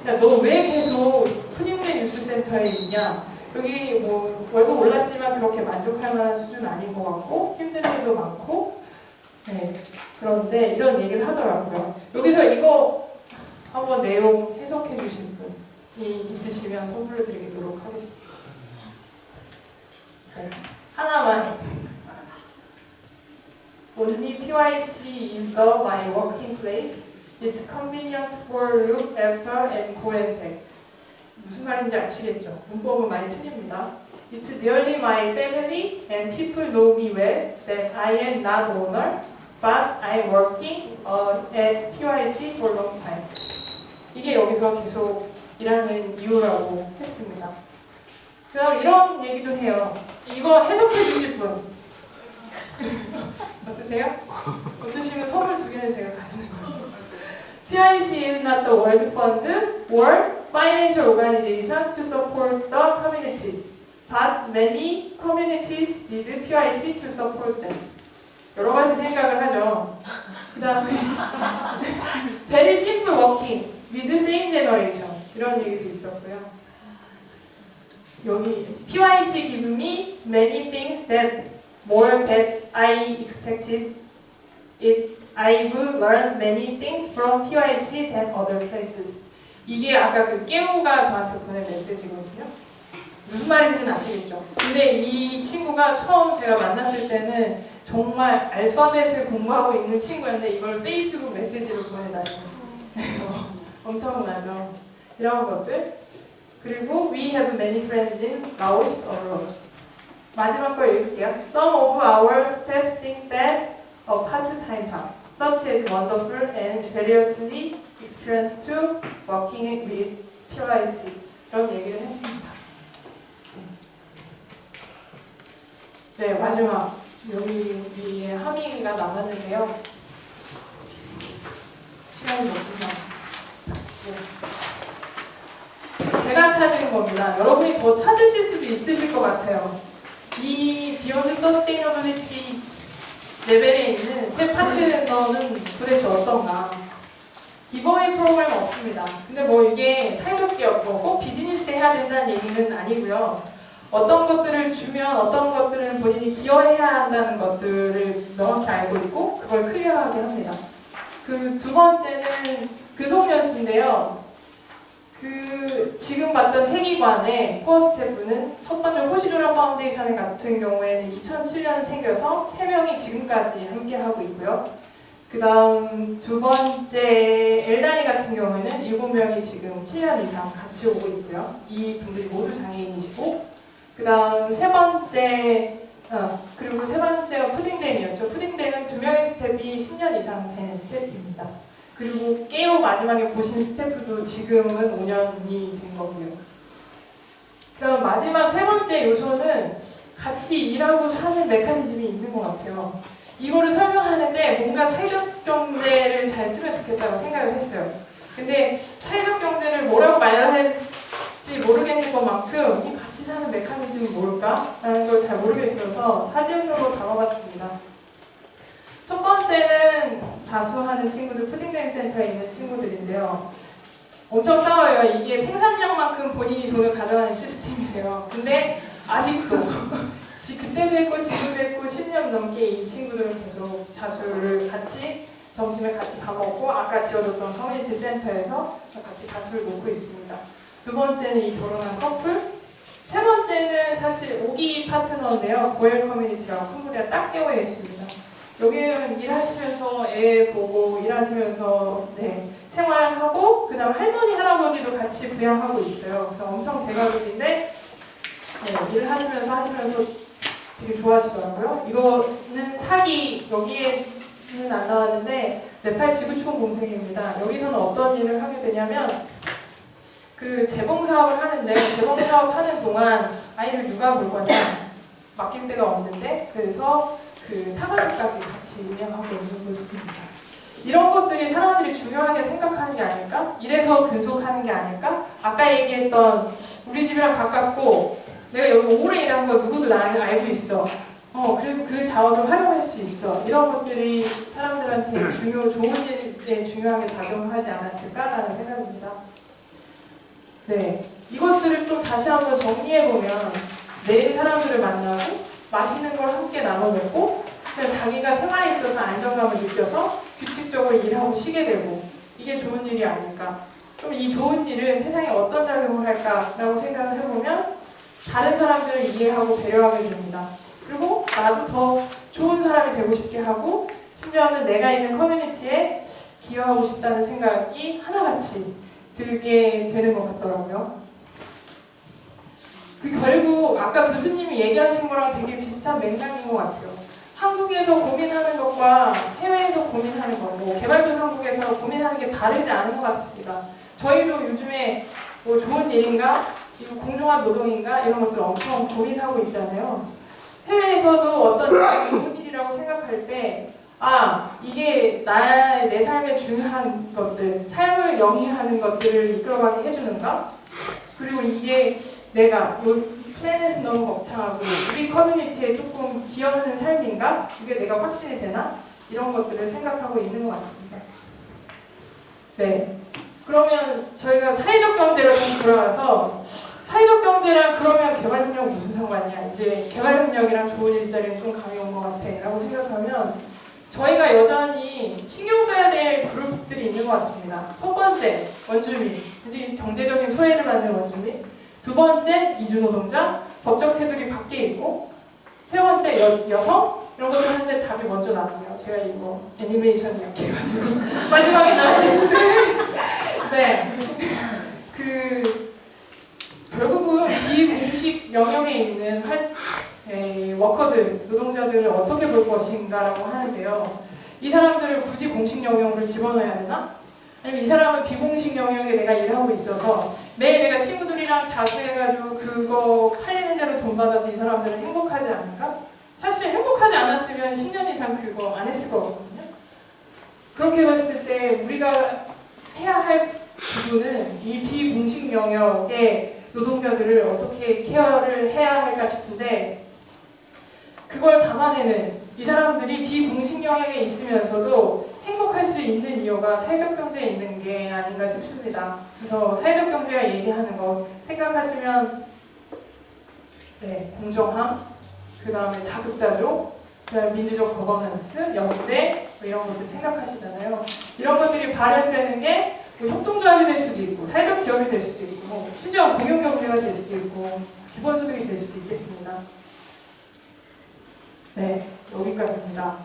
야, 너 왜 계속 푸딩넥 뉴스센터에 있냐? 여기 뭐 월급 올랐지만 그렇게 만족할 만한 수준 아닌 것 같고, 힘든 일도 많고, 네, 그런데 이런 얘기를 하더라고요. 여기서 이거 한번 내용 해석해 주실 분이 있으시면 선물을 드리도록 하겠습니다. 네, 하나만. Only PYC is my working place. It's convenient for look after and go and take. 무슨 말인지 아시겠죠? 문법은 많이 틀립니다. It's nearly my family and people know me well that I am not owner, but I'm working at PYC for a long time. 이게 여기서 계속 일하는 이유라고 했습니다. 그 다음 이런 얘기도 해요. 이거 해석해 주실 분 없으세요? 없으시면 선물 2개는 제가 가지는 거예요. PIC is not the World Fund or financial organization to support the communities, but many communities need PIC to support them. 여러 가지 생각을 하죠. 그 다음에 very simple working with same generation, 이런 얘기도 있었고요. 여기 PIC give me many things that more that I expected. I've learned many things from PYC than other places. 이게 아까 그 깨우가 저한테 보낸 메시지거든요. 무슨 말인지는 아시겠죠? 근데 이 친구가 처음 제가 만났을 때는 정말 알파벳을 공부하고 있는 친구였는데 이걸 페이스북 메시지로 보내다니 엄청나죠? 이런 것들. 그리고 we have many friends in Laos abroad. 마지막 거 읽을게요. Some of our staff think that a part-time job, such as wonderful and variously experienced to working with PYC. 이런 얘기를 했습니다. 네, 마지막 여기에 함의가 남았는데요. 시간이 몇 분만. 제가 찾은 겁니다. 여러분이 더 찾으실 수도 있으실 것 같아요. 이 비욘드 서스테이너빌리티 레벨에 있는 세 파트너는 도대체 어떤가? 기버웨이 프로그램 없습니다. 근데 뭐 이게 사회적 기업고 꼭 비즈니스 해야 된다는 얘기는 아니고요. 어떤 것들을 주면 어떤 것들은 본인이 기여해야 한다는 것들을 명확히 알고 있고 그걸 클리어하게 합니다. 그 두 번째는 교통연수인데요. 그 지금 봤던 세기관의 코어 스태프는 첫 번째 호시조라 파운데이션 같은 경우에는 2007년 생겨서 3명이 지금까지 함께 하고 있고요. 그 다음 두 번째 엘다니 같은 경우에는 7명이 지금 7년 이상 같이 오고 있고요. 이 분들이 모두 장애인이시고, 그 다음 세 번째가 푸딩뱅이었죠. 푸딩뱅은 2명의 스텝이 10년 이상 된 스텝입니다. 그리고 깨요 마지막에 보신 스태프도 지금은 5년이 된 거고요. 그다음 마지막 세 번째 요소는 같이 일하고 사는 메커니즘이 있는 것 같아요. 이거를 설명하는데 뭔가 사회적 경제를 잘 쓰면 좋겠다고 생각을 했어요. 근데 사회적 경제를 뭐라고 말해야 할지 모르겠는 것만큼 이 같이 사는 메커니즘이 뭘까? 라는 걸 잘 모르겠어서 사진으로 담아봤습니다. 첫 번째는 자수하는 친구들, 푸딩뱅 센터에 있는 친구들인데요. 엄청 싸워요. 이게 생산량만큼 본인이 돈을 가져가는 시스템이래요. 근데 아직도 그때도 했고 지금도 했고 10년 넘게 이 친구들은 계속 자수를 같이 점심에 같이 밥 먹고 아까 지어줬던 커뮤니티 센터에서 같이 자수를 놓고 있습니다. 두 번째는 이 결혼한 커플. 세 번째는 사실 오기 파트너인데요. 고엘 커뮤니티라고 캄보디아 딱 깨어 있습니다. 여기는 일하시면서 애 보고 일하시면서 생활하고 그다음 할머니 할아버지도 같이 부양하고 있어요. 그래서 엄청 대가족인데 일을 하시면서 되게 좋아하시더라고요. 이거는 사기 여기에는 안 나왔는데 네팔 지구촌 공생입니다. 여기서는 어떤 일을 하게 되냐면 그 재봉 사업을 하는데 재봉 사업 하는 동안 아이를 누가 볼 거냐 맡길 데가 없는데 그래서 그 타가족까지 같이 운영하고 있는 모습입니다. 이런 것들이 사람들이 중요하게 생각하는 게 아닐까? 이래서 근속하는 게 아닐까? 아까 얘기했던 우리 집이랑 가깝고 내가 여기 오래 일한 거 누구도 나는 알고 있어. 그리고 그 자원을 활용할 수 있어. 이런 것들이 사람들한테 좋은 일에 중요하게 작용하지 않았을까라는 생각입니다. 네, 이것들을 또 다시 한번 정리해보면 내일 사람들을 만나고 맛있는 걸 함께 나눠 먹고 그냥 자기가 생활에 있어서 안정감을 느껴서 규칙적으로 일하고 쉬게 되고 이게 좋은 일이 아닐까. 그럼 이 좋은 일은 세상에 어떤 작용을 할까라고 생각을 해보면 다른 사람들을 이해하고 배려하게 됩니다. 그리고 나도 더 좋은 사람이 되고 싶게 하고 심지어는 내가 있는 커뮤니티에 기여하고 싶다는 생각이 하나같이 들게 되는 것 같더라고요. 결국 아까 교수님이 얘기하신 거랑 되게 비슷한 맥락인 것 같아요. 한국에서 고민하는 것과 해외에서 고민하는 것, 개발도상국에서 고민하는 게 다르지 않은 것 같습니다. 저희도 요즘에 뭐 좋은 일인가? 이거 공정한 노동인가? 이런 것들 엄청 고민하고 있잖아요. 해외에서도 어떤 좋은 일이라고 생각할 때 이게 내 삶에 중요한 것들, 삶을 영위하는 것들을 이끌어가게 해주는가? 그리고 이게 내가 이 플래닛은 너무 벅차고 우리 커뮤니티에 조금 기여하는 삶인가? 이게 내가 확신이 되나? 이런 것들을 생각하고 있는 것 같습니다. 네. 그러면 저희가 사회적 경제로 좀 돌아와서 사회적 경제랑 그러면 개발협력 무슨 상관이야? 이제 개발협력이랑 좋은 일자리는 좀 감이 온 것 같아 라고 생각하면 저희가 여전히 신경 써야 될 그룹들이 있는 것 같습니다. 첫 번째, 원주민, 이제 경제적인 소외를 받는 원주민. 두 번째, 이주노동자, 법적 테두리 밖에 있고. 세 번째, 여성. 이런 것들 하는데 답이 먼저 나와요. 제가 이거 애니메이션이 약해가지고 마지막에 나왔는데 네. 결국은 비공식 영역에 있는 워커들, 노동자들을 어떻게 볼 것인가라고 하는데요. 이 사람들을 굳이 공식 영역으로 집어넣어야 되나? 아니면 이 사람은 비공식 영역에 내가 일하고 있어서 매일 내가 친구들이랑 자수해가지고 그거 팔리는 대로 돈 받아서 이 사람들은 행복하지 않을까? 사실 행복하지 않았으면 10년 이상 그거 안 했을 거거든요. 그렇게 봤을 때 우리가 해야 할 부분은 이 비공식 영역의 노동자들을 어떻게 케어를 해야 할까 싶은데 그걸 담아내는 이 사람들이 비공식 영역에 있으면서도 행복할 수 있는 이유가 사회적 경제에 있는 게 아닌가 싶습니다. 그래서 사회적 경제가 얘기하는 거 생각하시면 공정함, 그 다음에 자급자족, 그 다음에 민주적 거버넌스, 연대 이런 것들 생각하시잖아요. 이런 것들이 발현되는 게 협동조합이 될 수도 있고 사회적 기업이 될 수도 있고 심지어 공용경제가 될 수도 있고 기본소득이 될 수도 있겠습니다. 네, 여기까지입니다.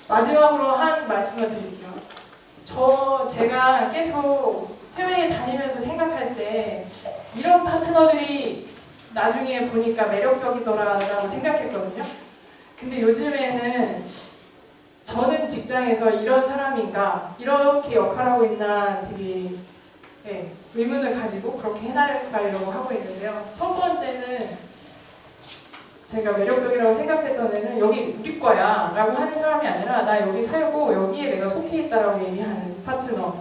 마지막으로 한 말씀을 드릴게요. 제가 계속 해외에 다니면서 생각할 때 이런 파트너들이 나중에 보니까 매력적이더라라고 생각했거든요. 근데 요즘에는 저는 직장에서 이런 사람인가, 이렇게 역할하고 있나 되게 의문을 가지고 그렇게 해나가려고 하고 있는데요. 첫 번째는 제가 매력적이라고 생각했던 애는 여기 우리 거야 라고 하는 사람이 아니라 나 여기 살고 여기에 내가 속해 있다라고 얘기하는 파트너,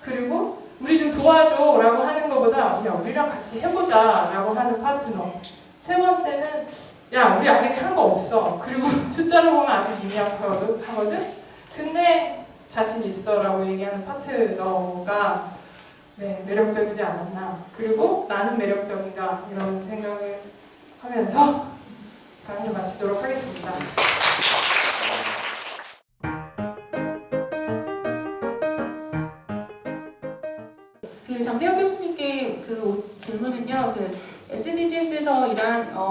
그리고 우리 좀 도와줘 라고 하는 것보다 야 우리랑 같이 해보자 라고 하는 파트너. 세 번째는 야 우리 아직 한 거 없어, 그리고 숫자로 보면 아주 미미하거든. 근데 자신 있어 라고 얘기하는 파트너가 매력적이지 않았나, 그리고 나는 매력적인가, 이런 생각을 하면서 강의를 마치도록 하겠습니다. 장태혁 교수님께 질문은요, SDGs에서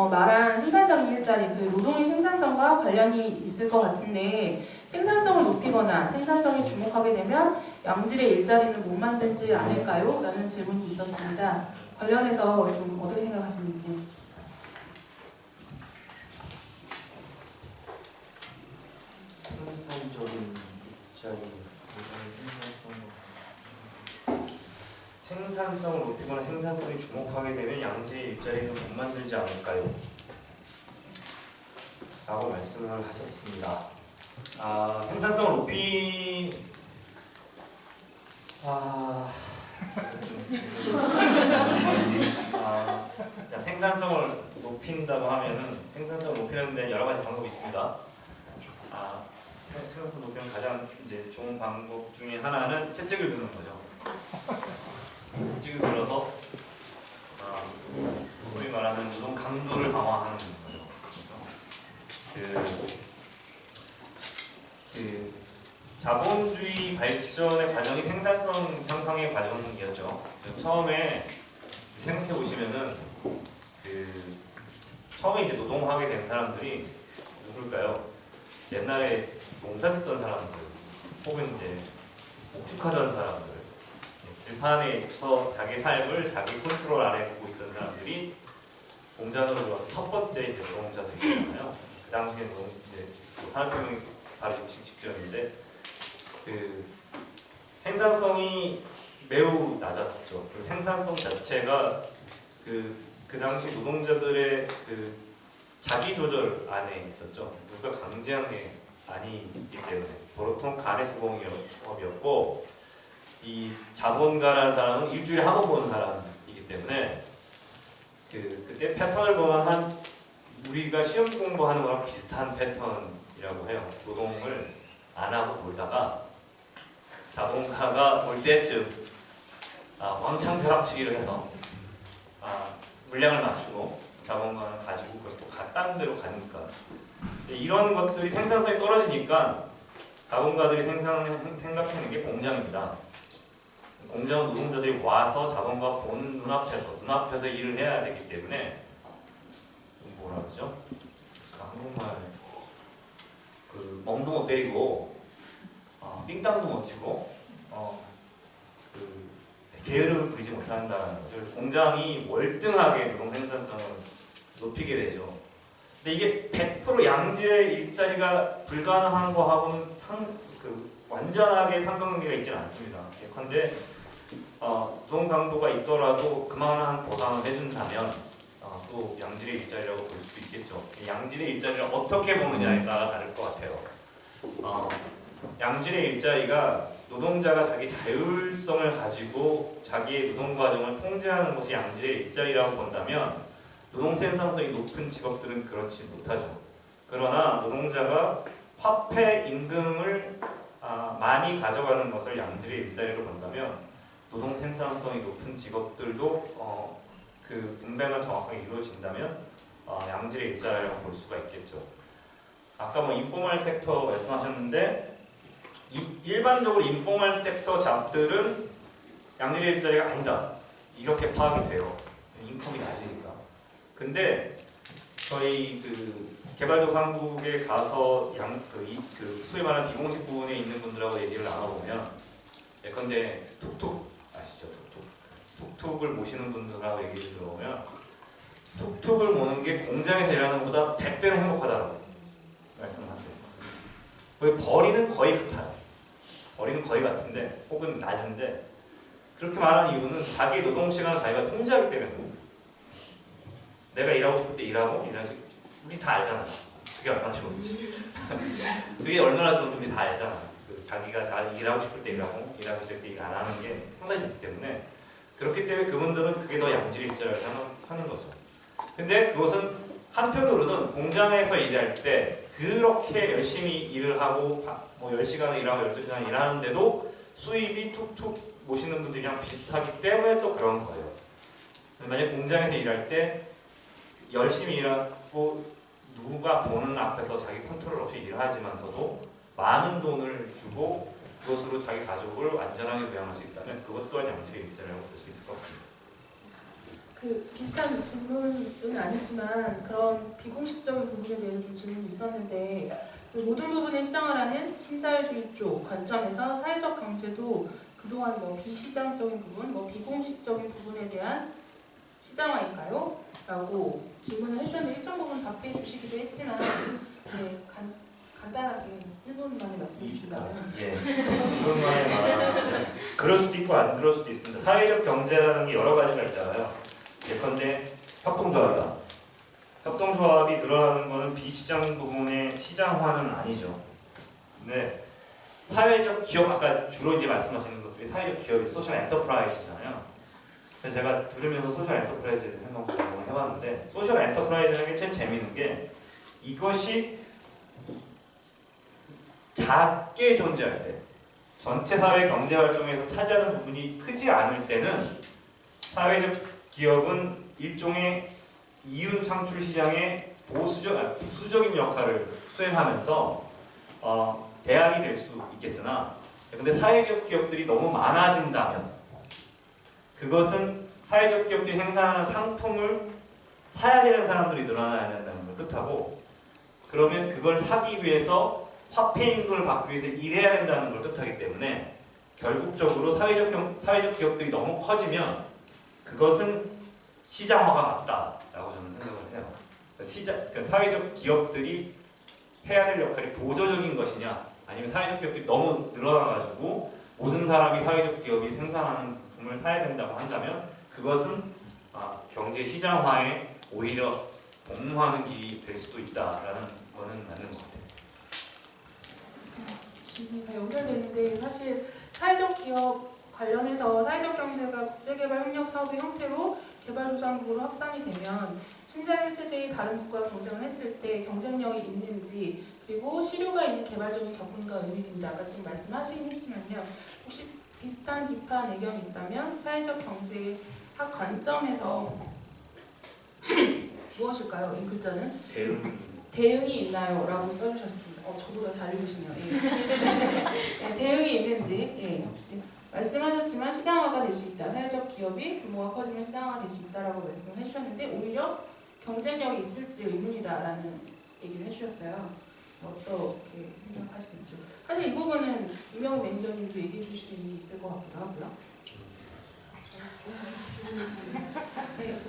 말한 생산적인 일자리, 노동의 생산성과 관련이 있을 것 같은데, 생산성을 높이거나 생산성에 주목하게 되면 양질의 일자리는 못 만들지 않을까요? 라는 질문이 있었습니다. 관련해서 좀 어떻게 생각하시는지. 생산적인 일자리, 생산성을 높이거나 생산성에 주목하게 되면 양질의 일자리는 못 만들지 않을까요? 라고 말씀을 하셨습니다. 생산성을 자, 생산성을 높인다고 하면은 생산성을 높이는 데는 여러 가지 방법이 있습니다. 생산성 높이는 가장 좋은 방법 중에 하나는 채찍을 드는 거죠. 채찍을 들어서 소위 말하는 노동 강도를 강화하는 거죠. 자본주의 발전의 과정이 생산성 향상의 과정이었죠. 처음에 생각해 보시면은 처음에 노동하게 된 사람들이 누굴까요? 옛날에 농사짓던 사람들, 혹은 목축하던 사람들, 들판에서 자기 삶을 자기 컨트롤 아래 두고 있던 사람들이 공장으로 들어와서 첫 번째 노동자들이잖아요. 그 당시에 산업혁명이 바로 직전인데 생산성이 매우 낮았죠. 그 생산성 자체가 그 당시 노동자들의 자기 조절 안에 있었죠. 누가 강제한 게 아니기 때문에 보통 간의 수공업이었고, 이 자본가라는 사람은 일주일에 한 번 보는 사람이기 때문에 그때 패턴을 보면 우리가 시험 공부하는 거랑 비슷한 패턴이라고 해요. 노동을 안 하고 놀다가 자본가가 올 때쯤 왕창 벼락치기를 해서 물량을 맞추고 자본가는 가지고 그걸 또 다른 데로 가니까, 이런 것들이 생산성이 떨어지니까 자본가들이 생각하는 게 공장입니다. 공장은 노동자들이 와서 자본가 보는 눈앞에서 일을 해야 되기 때문에 뭐라 그러죠? 한국말 멍도 못 때리고 삥땅도 못 치고 게으름을 부리지 못한다는 거죠. 공장이 월등하게 노동 생산성을 높이게 되죠. 근데 이게 100% 양질의 일자리가 불가능한 거하고는 완전하게 상관관계가 있지는 않습니다. 예컨대 노동 강도가 있더라도 그만한 보상을 해준다면 또 양질의 일자리라고 볼 수도 있겠죠. 양질의 일자리를 어떻게 보느냐에 따라 다를 것 같아요. 양질의 일자리가 노동자가 자기 자율성을 가지고 자기의 노동 과정을 통제하는 것이 양질의 일자리라고 본다면, 노동 생산성이 높은 직업들은 그렇지 못하죠. 그러나 노동자가 화폐 임금을 많이 가져가는 것을 양질의 일자리로 본다면, 노동 생산성이 높은 직업들도 그 분배가 정확하게 이루어진다면 양질의 일자리라고 볼 수가 있겠죠. 아까 인포멀 섹터 말씀하셨는데, 일반적으로 인포멀 섹터 잡들은 양질의 일자리가 아니다, 이렇게 파악이 돼요. 인컴이 낮으니까. 근데 저희 개발도상국에 가서 소위 말하는 비공식 부분에 있는 분들하고 얘기를 나눠보면, 예컨대 툭툭 아시죠? 툭툭을 모시는 분들하고 얘기를 들어보면, 툭툭을 모는 게 공장에서 일하는 것보다 100배는 행복하다고 말씀하세요. 벌이는 거의 같아요. 벌이는 거의 같은데 혹은 낮은데 그렇게 말하는 이유는 자기 노동 시간을 자기가 통제하기 때문에 내가 일하고 싶을 때 일하고 우리 다 알잖아. 그게 얼마나 좋은지. 그게 얼마나 좋은지 우리 다 알잖아. 자기가 잘 일하고 싶을 때 일하고 일하고 싶을 때 일 안 하는 게 상당히 좋기 때문에 그렇기 때문에 그분들은 그게 더 양질일자를 하는 거죠. 근데 그것은 한편으로는 공장에서 일할 때 그렇게 열심히 일을 하고 뭐 10시간을 일하고 12시간 일하는데도 수입이 툭툭 모시는 분들이랑 비슷하기 때문에 또 그런 거예요. 만약 공장에서 일할 때 열심히 일하고 누가 보는 앞에서 자기 컨트롤 없이 일하지만서도 많은 돈을 주고 그것으로 자기 가족을 안전하게 부양할 수 있다면 그것 또한 양질의 일자리라고 볼 수 있을 것 같습니다. 그 비슷한 질문은 아니지만 그런 비공식적인 부분에 대해서 좀 질문이 있었는데 그 모든 부분을 시장화라는 신자유주의 쪽 관점에서 사회적 경제도 그동안 뭐 비시장적인 부분, 뭐 비공식적인 부분에 대한 시장화일까요? 라고 질문을 해주셨는데 일정 부분 답해 주시기도 했지만 네, 간단하게 1분 만에 말씀해 주신다면 예, 1분 만에 말하면 그럴 수도 있고 안 그럴 수도 있습니다. 사회적 경제라는 게 여러 가지가 있잖아요. 예컨대 협동조합이다. 협동조합이 늘어나는 것은 비시장 부분의 시장화는 아니죠. 네, 사회적 기업 아까 주로 이제 말씀하시는 것들이 사회적 기업이 소셜 엔터프라이즈잖아요. 그래서 제가 들으면서 소셜 엔터프라이즈에 생각을 해봤는데 소셜 엔터프라이즈라는 게 제일 재미있는 게 이것이 작게 존재할 때 전체 사회 경제 활동에서 차지하는 부분이 크지 않을 때는 사회적 기업은 일종의 이윤 창출 시장의 부수적인 역할을 수행하면서 대안이 될 수 있겠으나 근데 사회적 기업들이 너무 많아진다면 그것은 사회적 기업들이 생산하는 상품을 사야 되는 사람들이 늘어나야 된다는 걸 뜻하고 그러면 그걸 사기 위해서 화폐 임금을 받기 위해서 일해야 된다는 걸 뜻하기 때문에 결국적으로 사회적 기업들이 너무 커지면 그것은 시장화가 맞다라고 저는 생각을 해요. 그러니까 사회적 기업들이 해야 될 역할이 보조적인 것이냐 아니면 사회적 기업들이 너무 늘어나가지고 모든 사람이 사회적 기업이 생산하는 부품을 사야 된다고 한다면 그것은 경제 시장화에 오히려 복무하는 길이 될 수도 있다라는 거는 맞는 것 같아요. 질문이 다 연결되는데 사실 사회적 기업 관련해서 사회적 경제가 국제개발 협력 사업의 형태로 개발도상국으로 확산이 되면 신자유 체제의 다른 국가와 경쟁을 했을 때 경쟁력이 있는지 그리고 실효가 있는 개발적인 접근과 의미입니다. 아까 지금 말씀하시긴 했지만요. 혹시 비슷한 비판 의견이 있다면 사회적 경제학 관점에서 무엇일까요? 이 글자는? 대응이 있나요? 라고 써주셨습니다. 저보다 잘 읽으시네요. 예. 대응이 있는지 예, 혹시 말씀하셨지만 시장화가 될 수 있다. 사회적 기업이 규모가 커지면 시장화가 될 수 있다라고 말씀을 해주셨는데 오히려 경쟁력이 있을지 의문이다라는 얘기를 해주셨어요. 어떻게 생각하시는지. 사실 이 부분은 이명희 매니저님도 얘기해 주실 수 있는 게 있을 것 같기도 하고요. 네.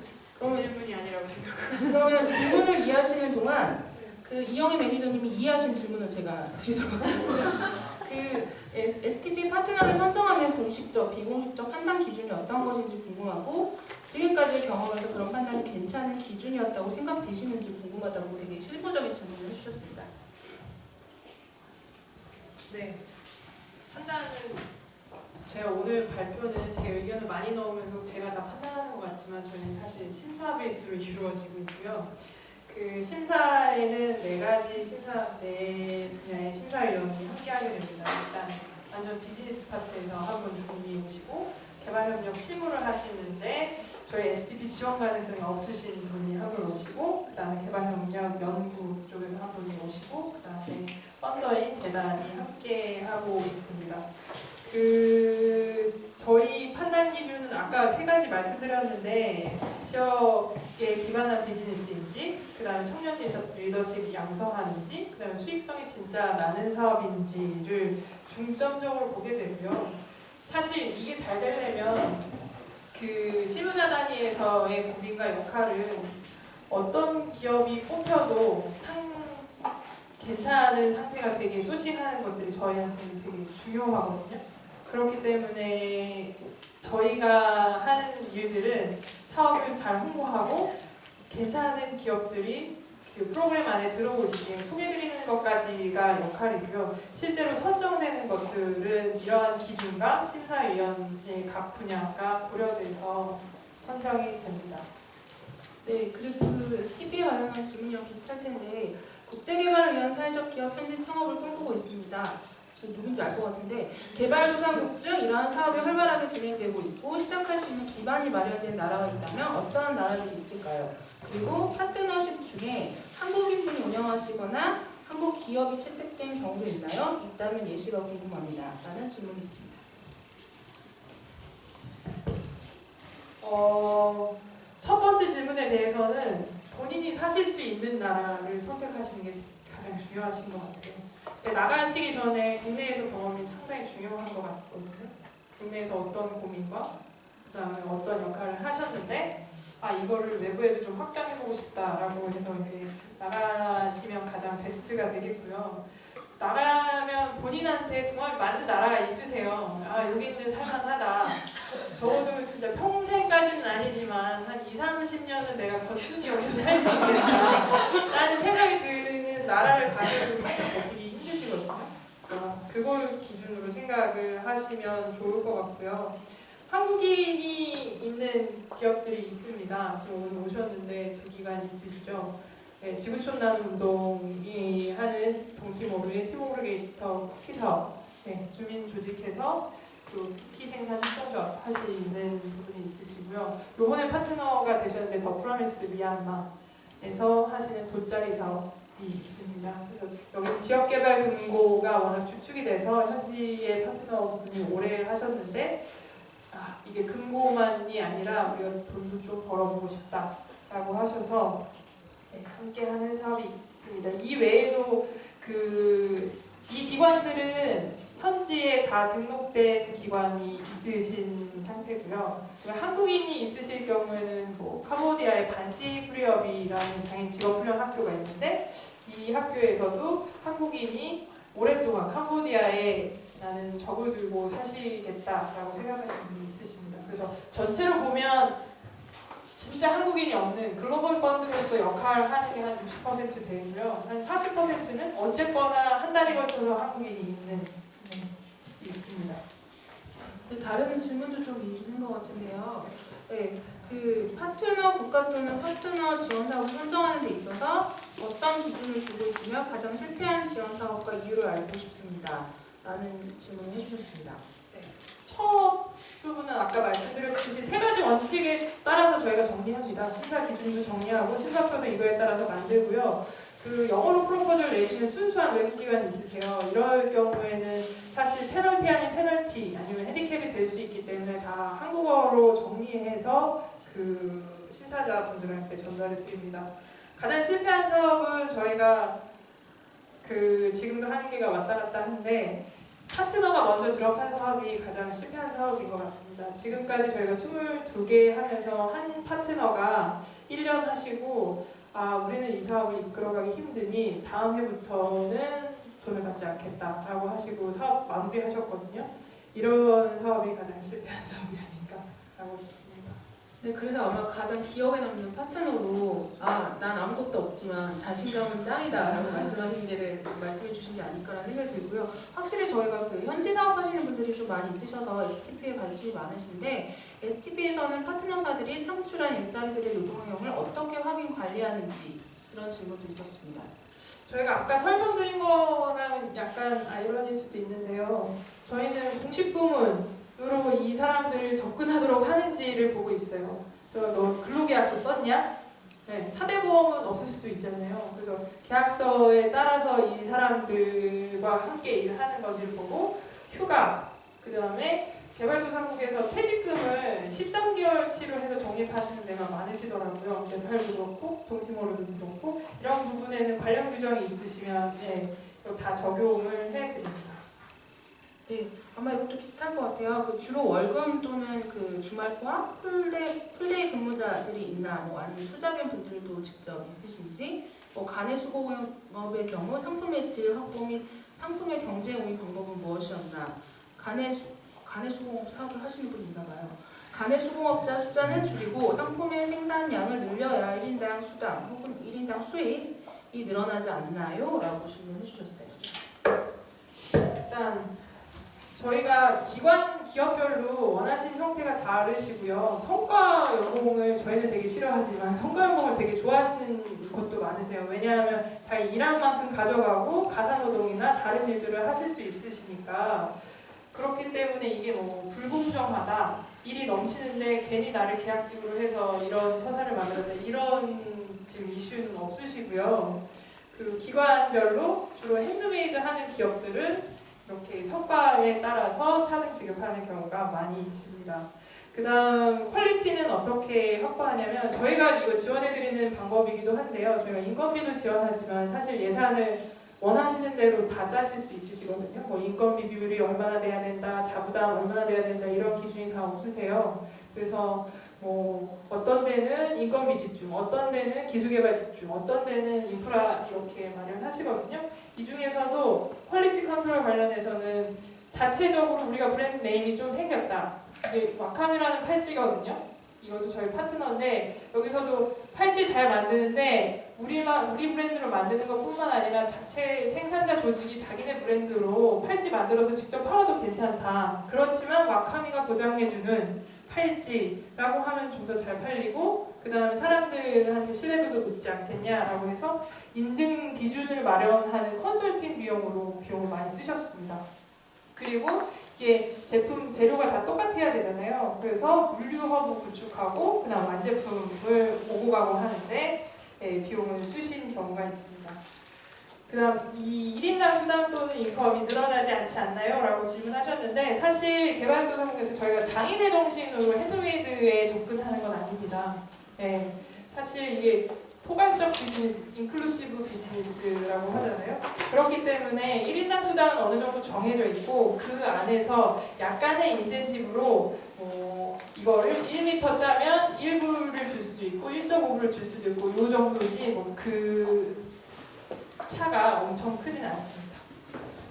질문이 아니라고 생각합니다. 그러면 질문을 이해하시는 동안 그 이영희 매니저님이 이해하신 질문을 제가 드리도록 하겠습니다. 그 STP 파트너를 선정하는 공식적, 비공식적 판단 기준이 어떤 것인지 궁금하고 지금까지의 경험에서 그런 판단이 괜찮은 기준이었다고 생각되시는지 궁금하다고 되게 실무적인 질문을 해주셨습니다. 네. 판단은 제가 오늘 발표는 제 의견을 많이 넣으면서 제가 다 판단하는 것 같지만 저희는 사실 심사 베이스로 이루어지고 있고요. 그 심사에는 네 분야의 심사위원이 함께하게 됩니다. 일단 완전 비즈니스 파트에서 한 분이 오시고 개발협력 실무를 하시는데 저희 STP 지원 가능성이 없으신 분이 한 분 오시고 그 다음에 개발협력 연구 쪽에서 한 분이 오시고 그 다음에 펀더인 재단이 함께하고 있습니다. 저희 판단 기준은 아까 3가지 말씀드렸는데 지역에 기반한 비즈니스인지 그 다음에 청년 리더십이 양성하는지 그 다음에 수익성이 진짜 나는 사업인지를 중점적으로 보게 되고요. 사실 이게 잘 되려면 그 실무자 단위에서의 고민과 역할은 어떤 기업이 뽑혀도 괜찮은 상태가 되게 소싱하는 것들이 저희한테는 되게 중요하거든요. 그렇기 때문에 저희가 하는 일들은 사업을 잘 홍보하고 괜찮은 기업들이 그 프로그램 안에 들어오시게 소개드리는 것까지가 역할이고요. 실제로 선정되는 것들은 이러한 기준과 심사위원의 각 분야가 고려돼서 선정이 됩니다. 네, 그리고 그 STP에 관련한 질문이랑 비슷할 텐데 국제개발을 위한 사회적 기업 현지 창업을 꿈꾸고 있습니다. 저 누군지 알 것 같은데 개발도상국 중 이러한 사업이 활발하게 진행되고 있고 시작할 수 있는 기반이 마련된 나라가 있다면 어떠한 나라들이 있을까요? 그리고 파트너십 중에 한국인분이 운영하시거나 한국 기업이 채택된 경우도 있나요? 있다면 예시가 궁금합니다. 라는 질문이 있습니다. 첫 번째 질문에 대해서는 본인이 사실 수 있는 나라를 선택하시는 게 가장 중요하신 것 같아요. 나가시기 전에 국내에서 경험이 상당히 중요한 것 같거든요. 국내에서 어떤 고민과 그다음에 어떤 역할을 하셨는데 이거를 외부에도 좀 확장해보고 싶다라고 해서 이제 나가시면 가장 베스트가 되겠고요. 나가면 본인한테 궁합이 맞는 나라가 있으세요. 여기 있는 살만하다. 적어도 진짜 평생까지는 아니지만 한 20-30년은 내가 거뜬히 여기서 살 수 있겠다 라는 생각이 드는 나라를 가지고 생각하기 힘드시거든요. 그걸 기준으로 생각을 하시면 좋을 것 같고요. 한국인이 있는 기업들이 있습니다. 지금 오늘 오셨는데 두 기관 있으시죠? 네, 지구촌 나눔 운동이 하는 동티모르의 티모르게이터 쿠키 사업, 네, 주민 조직해서 그 쿠키 생산 협동조합 하시는 분이 있으시고요. 요번에 파트너가 되셨는데 더 프라미스 미얀마에서 하시는 돗자리 사업이 있습니다. 그래서 여기 지역개발 금고가 워낙 주축이 돼서 현지의 파트너분이 오래 하셨는데 이게 금고만이 아니라 우리가 돈도 좀 벌어보고 싶다라고 하셔서 함께하는 사업이 있습니다. 이 외에도 이 기관들은 현지에 다 등록된 기관이 있으신 상태고요. 한국인이 있으실 경우에는 캄보디아의 반티프리업이라는 장애인 직업훈련 학교가 있는데 이 학교에서도 한국인이 오랫동안 캄보디아에 나는 적을 들고 사시겠다라고 생각하시는 분이 있으십니다. 그래서 전체로 보면 진짜 한국인이 없는 글로벌 펀드로서 역할을 하는 게 한 60% 되고요. 한 40%는 어쨌거나 한 달에 걸쳐서 한국인이 있습니다. 다른 질문도 좀 있는 것 같은데요. 네, 그 파트너 국가 또는 파트너 지원 사업을 선정하는 데 있어서 어떤 기준을 두고 있으며 가장 실패한 지원 사업과 이유를 알고 싶습니다. 라는 질문을 해주셨습니다. 첫 부분은 아까 말씀드렸듯이 세 가지 원칙에 따라서 저희가 정리합니다. 심사 기준도 정리하고 심사표도 이거에 따라서 만들고요. 영어로 프로포즈를 내시는 순수한 외국기관이 있으세요. 이럴 경우에는 사실 페널티 아닌 페널티 아니면 핸디캡이 될 수 있기 때문에 다 한국어로 정리해서 심사자분들한테 전달해 드립니다. 가장 실패한 사업은 저희가 지금도 하는 게가 왔다 갔다 하는데 파트너가 먼저 드롭한 사업이 가장 실패한 사업인 것 같습니다. 지금까지 저희가 22개 하면서 한 파트너가 1년 하시고 우리는 이 사업을 이끌어가기 힘드니 다음 해부터는 돈을 받지 않겠다라고 하시고 사업 마무리하셨거든요. 이런 사업이 가장 실패한 사업이 아닌가라고 싶습니다. 네, 그래서 아마 가장 기억에 남는 파트너로 난 아무것도 없지만 자신감은 짱이다라고 말씀하신 데를 말씀해 주신 게 아닐까라는 생각이 들고요. 확실히 저희가 현지 사업하시는 분들이 좀 많이 있으셔서 STP에 관심이 많으신데 STP에서는 파트너사들이 창출한 일자리들의 노동 환경을 어떻게 확인 관리하는지 그런 질문도 있었습니다. 저희가 아까 설명드린 거랑 약간 아이러니일 수도 있는데요. 저희는 공식 부문으로 이 사람들을 접근하도록 하는지를 보고 있어요. 너 근로계약서 썼냐? 네, 사대보험은 없을 수도 있잖아요. 그래서 계약서에 따라서 이 사람들과 함께 일하는 건지를 보고 휴가, 그 다음에 개발도상국에서 퇴직금을 13개월치로 해서 적립하시는 데가 많으시더라고요. 네팔도 그렇고 동티모르도 그렇고 이런 부분에는 관련 규정이 있으시면 다 적용을 해드립니다. 네, 아마 이것도 비슷할 것 같아요. 주로 월금 또는 주말 포함, 풀데이 근무자들이 있나, 아니면 투자비용 분들도 직접 있으신지, 간의 수공업의 경우 상품의 질 확보 및 상품의 경제 운영 방법은 무엇이었나, 간의 수공업 사업을 하시는 분이 있나 봐요. 간의 수공업자 숫자는 줄이고 상품의 생산량을 늘려야 1인당 수당 혹은 1인당 수익이 늘어나지 않나요? 라고 질문해 주셨어요. 일단 저희가 기업별로 원하시는 형태가 다르시고요. 성과 연봉을 저희는 되게 싫어하지만 성과 연봉을 되게 좋아하시는 것도 많으세요. 왜냐하면 자기 일한 만큼 가져가고 가사노동이나 다른 일들을 하실 수 있으시니까 그렇기 때문에 이게 불공정하다. 일이 넘치는데 괜히 나를 계약직으로 해서 이런 처사를 만들었다. 이런 지금 이슈는 없으시고요. 기관별로 주로 핸드메이드 하는 기업들은 이렇게 성과에 따라서 차등 지급하는 경우가 많이 있습니다. 그 다음 퀄리티는 어떻게 확보하냐면 저희가 이거 지원해드리는 방법이기도 한데요. 저희가 인건비도 지원하지만 사실 예산을 원하시는 대로 다 짜실 수 있으시거든요. 인건비 비율이 얼마나 돼야 된다, 자부담 얼마나 돼야 된다 이런 기준이 다 없으세요. 그래서 어떤 데는 인건비 집중, 어떤 데는 기술개발 집중, 어떤 데는 인프라 이렇게 마련하시거든요. 이 중에서도 퀄리티 컨트롤 관련해서는 자체적으로 우리가 브랜드 네임이 좀 생겼다. 이게 와캄이라는 팔찌거든요. 이것도 저희 파트너인데 여기서도 팔찌 잘 만드는데 우리 브랜드로 만드는 것뿐만 아니라 자체 생산자 조직이 자기네 브랜드로 팔찌 만들어서 직접 팔아도 괜찮다. 그렇지만 와카미가 보장해주는 팔찌라고 하면 좀 더 잘 팔리고 그 다음에 사람들한테 신뢰도도 높지 않겠냐라고 해서 인증 기준을 마련하는 컨설팅 비용을 많이 쓰셨습니다. 그리고 이게 제품 재료가 다 똑같아야 되잖아요. 그래서 물류 허브 구축하고 그다음 완제품을 오고 가고 하는데 비용을 쓰신 경우가 있습니다. 그다음 이 1인당 수당 또는 인컴이 늘어나지 않지 않나요? 라고 질문하셨는데 사실 개발도상국에서 저희가 장인의 정신으로 핸드메이드에 접근하는 건 아닙니다. 사실 이게 포괄적 비즈니스, 인클루시브 비즈니스라고 하잖아요. 그렇기 때문에 1인당 수당은 어느 정도 정해져 있고 그 안에서 약간의 인센티브로 이거를 1m 짜면 1불을 줄 수도 있고 1.5불을 줄 수도 있고 이 정도지 그 차가 엄청 크진 않습니다.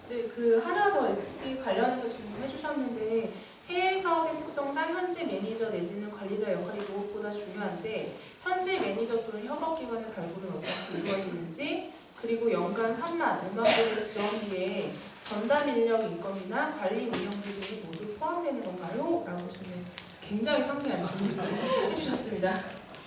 네, 하나 더 SDP 관련해서 질문해 주셨는데 해외 사업의 특성상 현지 매니저 내지는 관리자 역할이 무엇보다 중요한데 현지 매니저 또는 협업기관의 발굴은 어떻게 이루어지는지 그리고 연간 3만 5만 불의 지원비에 전담 인력 인건비나 관리 운영비 등이 모두 포함되는 건가요? 라고 질문 굉장히 상세한 질문을 해주셨습니다.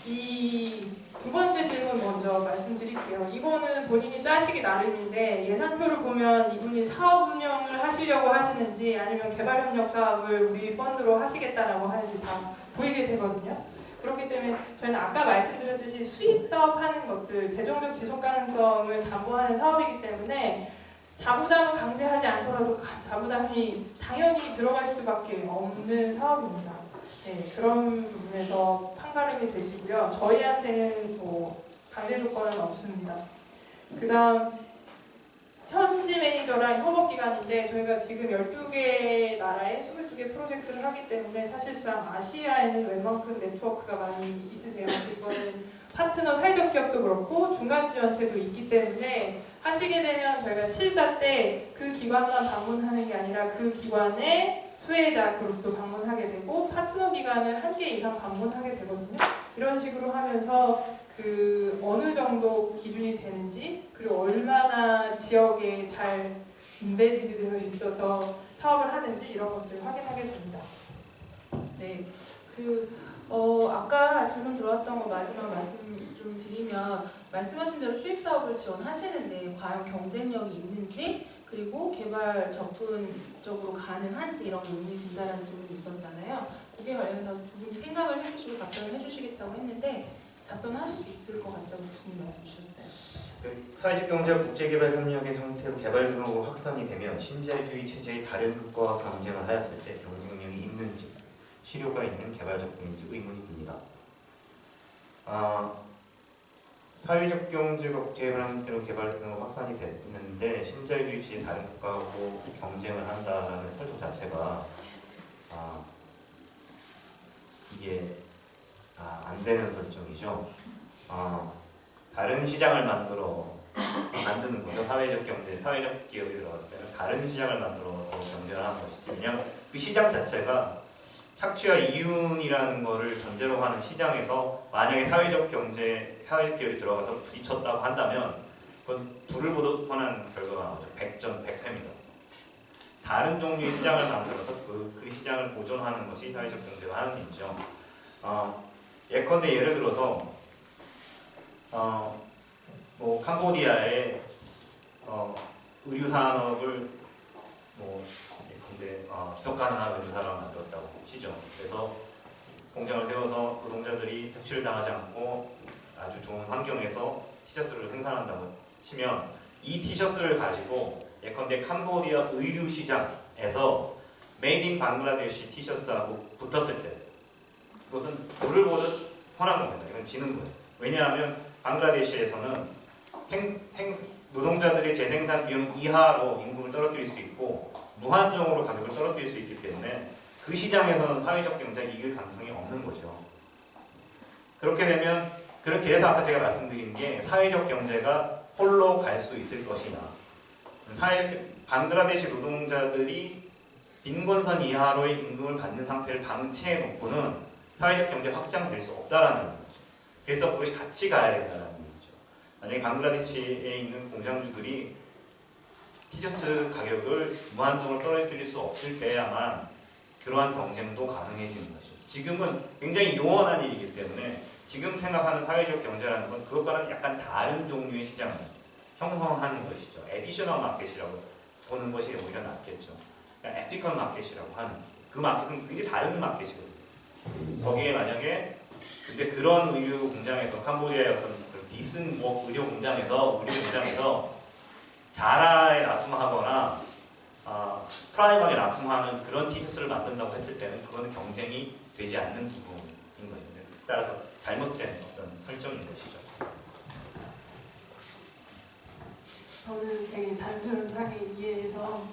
이 두 번째 질문 먼저 말씀드릴게요. 이거는 본인이 짜시기 나름인데 예산표를 보면 이분이 사업 운영을 하시려고 하시는지 아니면 개발협력 사업을 우리 펀드로 하시겠다라고 하는지 다 보이게 되거든요. 그렇기 때문에 저희는 아까 말씀드렸듯이 수익 사업하는 것들, 재정적 지속 가능성을 담보하는 사업이기 때문에 자부담을 강제하지 않더라도 자부담이 당연히 들어갈 수밖에 없는 사업입니다. 그런 부분에서 판가름이 되시고요. 저희한테는 강제 조건은 없습니다. 그 다음 현지 매니저랑 협업기관인데 저희가 지금 12개 나라에 22개 프로젝트를 하기 때문에 사실상 아시아에는 웬만큼 네트워크가 많이 있으세요. 이거는 파트너 사회적 기업도 그렇고 중간 지원체도 있기 때문에 하시게 되면 저희가 실사 때 그 기관만 방문하는 게 아니라 그 기관의 수혜자 그룹도 방문하게 되고 파트너 기관을 1개 이상 방문하게 되거든요. 이런 식으로 하면서 어느 정도 기준이 되는지 그리고 얼마나 지역에 잘 인베디드 되어 있어서 사업을 하는지 이런 것들 확인하게 됩니다. 네, 아까 질문 들어왔던 거 마지막 말씀 좀 드리면 말씀하신 대로 수익 사업을 지원하시는데 과연 경쟁력이 있는지 그리고 개발 접근적으로 가능한지 이런 의문이 든다는 질문이 있었잖아요. 그게 관련해서 두 분이 생각을 해주시고 답변을 해주시겠다고 했는데 답변하실 수 있을 것 같다고 교수님 말씀 주셨어요. 사회적 경제와 국제개발 협력의 형태로 개발 등록으로 확산이 되면 신자유주의 체제의 다른 국가와 경쟁을 하였을 때 경쟁력이 있는지 실효가 있는 개발 접근인지 의문이 듭니다. 사회적 경제가 국제관계로 개발되고 확산이 됐는데 신자유주의 지의 다른 국가하고 경쟁을 한다라는 설정 자체가 이게 안 되는 설정이죠. 다른 시장을 만드는 거죠. 사회적 경제, 사회적 기업이 들어갔을 때는 다른 시장을 만들어서 경쟁을 하는 것이지. 왜냐하면 그 시장 자체가 착취와 이윤이라는 거를 전제로 하는 시장에서 만약에 사회적 기업이 들어가서 부딪혔다고 한다면 그건 불을 보듯 뻔한 결과가 나오죠. 100전 100패입니다. 다른 종류의 시장을 만들어서 그 시장을 보존하는 것이 사회적 경제가 하는 일이죠. 예컨대 예를 들어서 뭐 캄보디아의 의류 산업을 예컨대 지속 가능한 의류 산업을 만들었다고 치죠. 그래서 공장을 세워서 노동자들이 착취를 당하지 않고 아주 좋은 환경에서 티셔츠를 생산한다고 치면 이 티셔츠를 가지고 예컨대 캄보디아 의류 시장에서 메이드 인 방글라데시 티셔츠하고 붙었을 때 그것은 불을 보듯 뻔한 겁니다. 이건 지는 거예요. 왜냐하면 방글라데시에서는 노동자들의 재생산 비용 이하로 임금을 떨어뜨릴 수 있고 무한정으로 가격을 떨어뜨릴 수 있기 때문에 그 시장에서는 사회적 경제가 이길 가능성이 없는 거죠. 그렇게 되면 그렇게 해서 아까 제가 말씀드린 게 사회적 경제가 홀로 갈 수 있을 것이냐, 방글라데시 노동자들이 빈곤선 이하로의 임금을 받는 상태를 방치해 놓고는 사회적 경제 확장될 수 없다라는 거죠. 그래서 그것이 같이 가야 된다는 얘기죠. 만약에 방글라데시에 있는 공장주들이 티셔츠 가격을 무한정으로 떨어뜨릴 수 없을 때야만 그러한 경쟁도 가능해지는 것이죠. 지금은 굉장히 요원한 일이기 때문에 지금 생각하는 사회적 경제라는 건 그것과는 약간 다른 종류의 시장을 형성하는 것이죠. 에디셔널 마켓이라고 보는 것이 오히려 낫겠죠. 에티컬 마켓이라고 하는 그 마켓은 굉장히 다른 마켓이거든요. 거기에 만약에 근데 그런 의류 공장에서 캄보디아의 어떤 디슨 의류 공장에서 자라에 납품하거나 프라이머에 납품하는 그런 티셔츠를 만든다고 했을 때는 그거는 경쟁이 되지 않는 부분인 거죠. 따라서 잘못된 어떤 설정인 것이죠. 저는 되게 단순하게 이해해서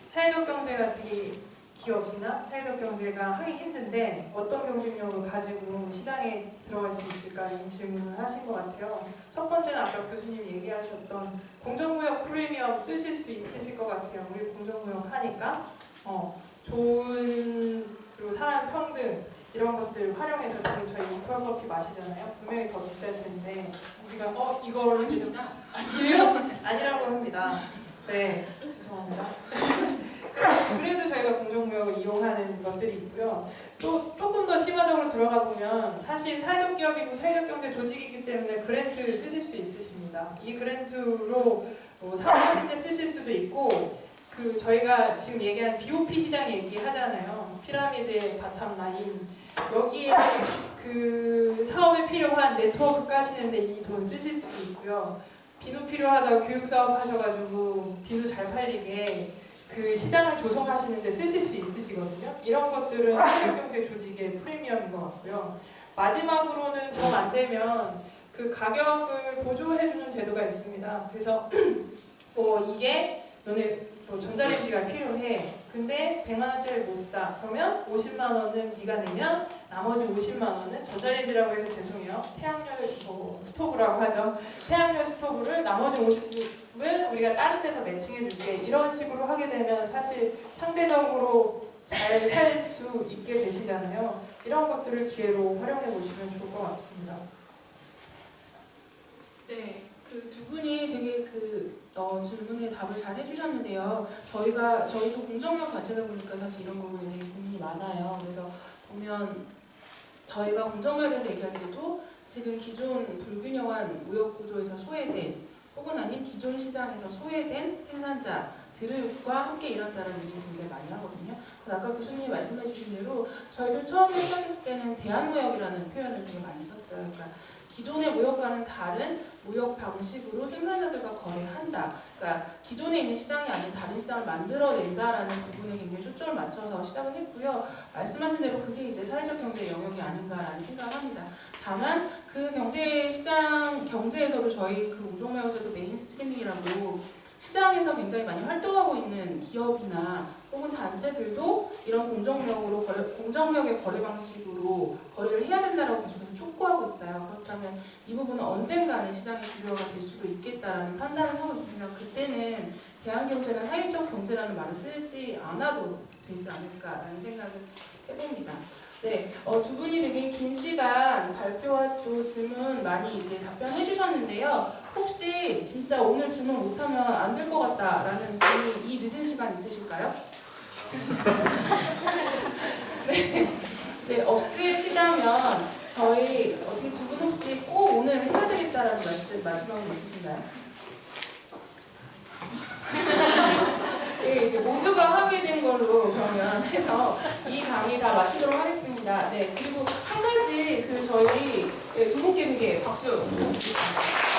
사회적 경제가 되게 기업이나 사회적 경제가 하기 힘든데 어떤 경쟁력을 가지고 시장에 들어갈 수 있을까 이런 질문을 하신 것 같아요. 첫 번째는 아까 교수님 얘기하셨던 공정무역 프리미엄 쓰실 수 있으실 것 같아요. 우리 공정무역 하니까 좋은 그리고 사람 평등 이런 것들 활용해서 지금 저희 이퀄 커피 마시잖아요. 분명히 더 비쌀 텐데 우리가 이거를 아닙니다. 아니에요? 아니라고 합니다. 네, 죄송합니다. 그래도 저희가 공정무역을 이용하는 것들이 있고요. 또 조금 더 심화적으로 들어가 보면 사실 사회적 기업이고 사회적 경제 조직이기 때문에 그랜트 쓰실 수 있으십니다. 이 그랜트로 사업하실 때 쓰실 수도 있고 저희가 지금 얘기하는 BOP 시장 얘기하잖아요. 피라미드의 바텀 라인 여기에 그 사업에 필요한 네트워크 까시는데 이 돈 쓰실 수도 있고요. 비누 필요하다고 교육 사업 하셔가지고 비누 잘 팔리게 그 시장을 조성하시는데 쓰실 수 있으시거든요. 이런 것들은 사회경제 조직의 프리미엄인 것 같고요. 마지막으로는 정 안 되면 그 가격을 보조해주는 제도가 있습니다. 그래서 이게 너네 전자레인지가 필요해. 근데 100만 원짜리 못 사. 그러면 50만 원은 네가 내면 나머지 50만 원은 전자레인지라고 해서 죄송해요. 태양열 스토브라고 하죠. 태양열 스토브를 나머지 50은 우리가 다른 데서 매칭해 줄게. 이런 식으로 하게 되면 사실 상대적으로 잘 살 수 있게 되시잖아요. 이런 것들을 기회로 활용해 보시면 좋을 것 같습니다. 네, 그 두 분이 되게 질문에 답을 잘 해주셨는데요. 저희도 공정력 자체다 보니까 사실 이런 부분에 고민이 많아요. 그래서 보면 저희가 공정력에 대해서 얘기할 때도 지금 기존 불균형한 무역 구조에서 소외된 혹은 아닌 기존 시장에서 소외된 생산자들과 함께 일한다는 얘기를 굉장히 많이 하거든요. 그래서 아까 교수님이 말씀해 주신 대로 저희들 처음에 시작했을 때는 대한무역이라는 표현을 되게 많이 썼어요. 그러니까 기존의 무역과는 다른 무역 방식으로 생산자들과 거래한다. 그러니까 기존에 있는 시장이 아닌 다른 시장을 만들어낸다라는 부분에 굉장히 초점을 맞춰서 시작을 했고요. 말씀하신 대로 그게 이제 사회적 경제 영역이 아닌가라는 생각을 합니다. 다만 그 경제에서도 저희 그 우종매에서도 메인스트리밍이라고 시장에서 굉장히 많이 활동하고 있는 기업이나 혹은 단체들도 이런 공정력의 거래 방식으로 거래를 해야 된다고 계속해서 촉구하고 있어요. 그렇다면 이 부분은 언젠가는 시장의 주류가 될 수도 있겠다라는 판단을 하고 있습니다. 그때는 대한경제는 사회적 경제라는 말을 쓰지 않아도 되지 않을까라는 생각을 해봅니다. 네, 두 분이 되게 긴 시간 발표와 또 질문 많이 이제 답변해 주셨는데요. 혹시 진짜 오늘 질문 못하면 안 될 것 같다라는 분이 이 늦은 시간 있으실까요? 네, 없으시다면 저희 어떻게 두 분 혹시 꼭 오늘 해야 되겠다라는 말씀 마지막으로 있으신가요? 네, 이제 모두가 합의된 걸로 그러면 해서 이 강의 다 마치도록 하겠습니다. 네, 그리고 한 가지 저희 두 분께 되게 박수 부탁드립니다.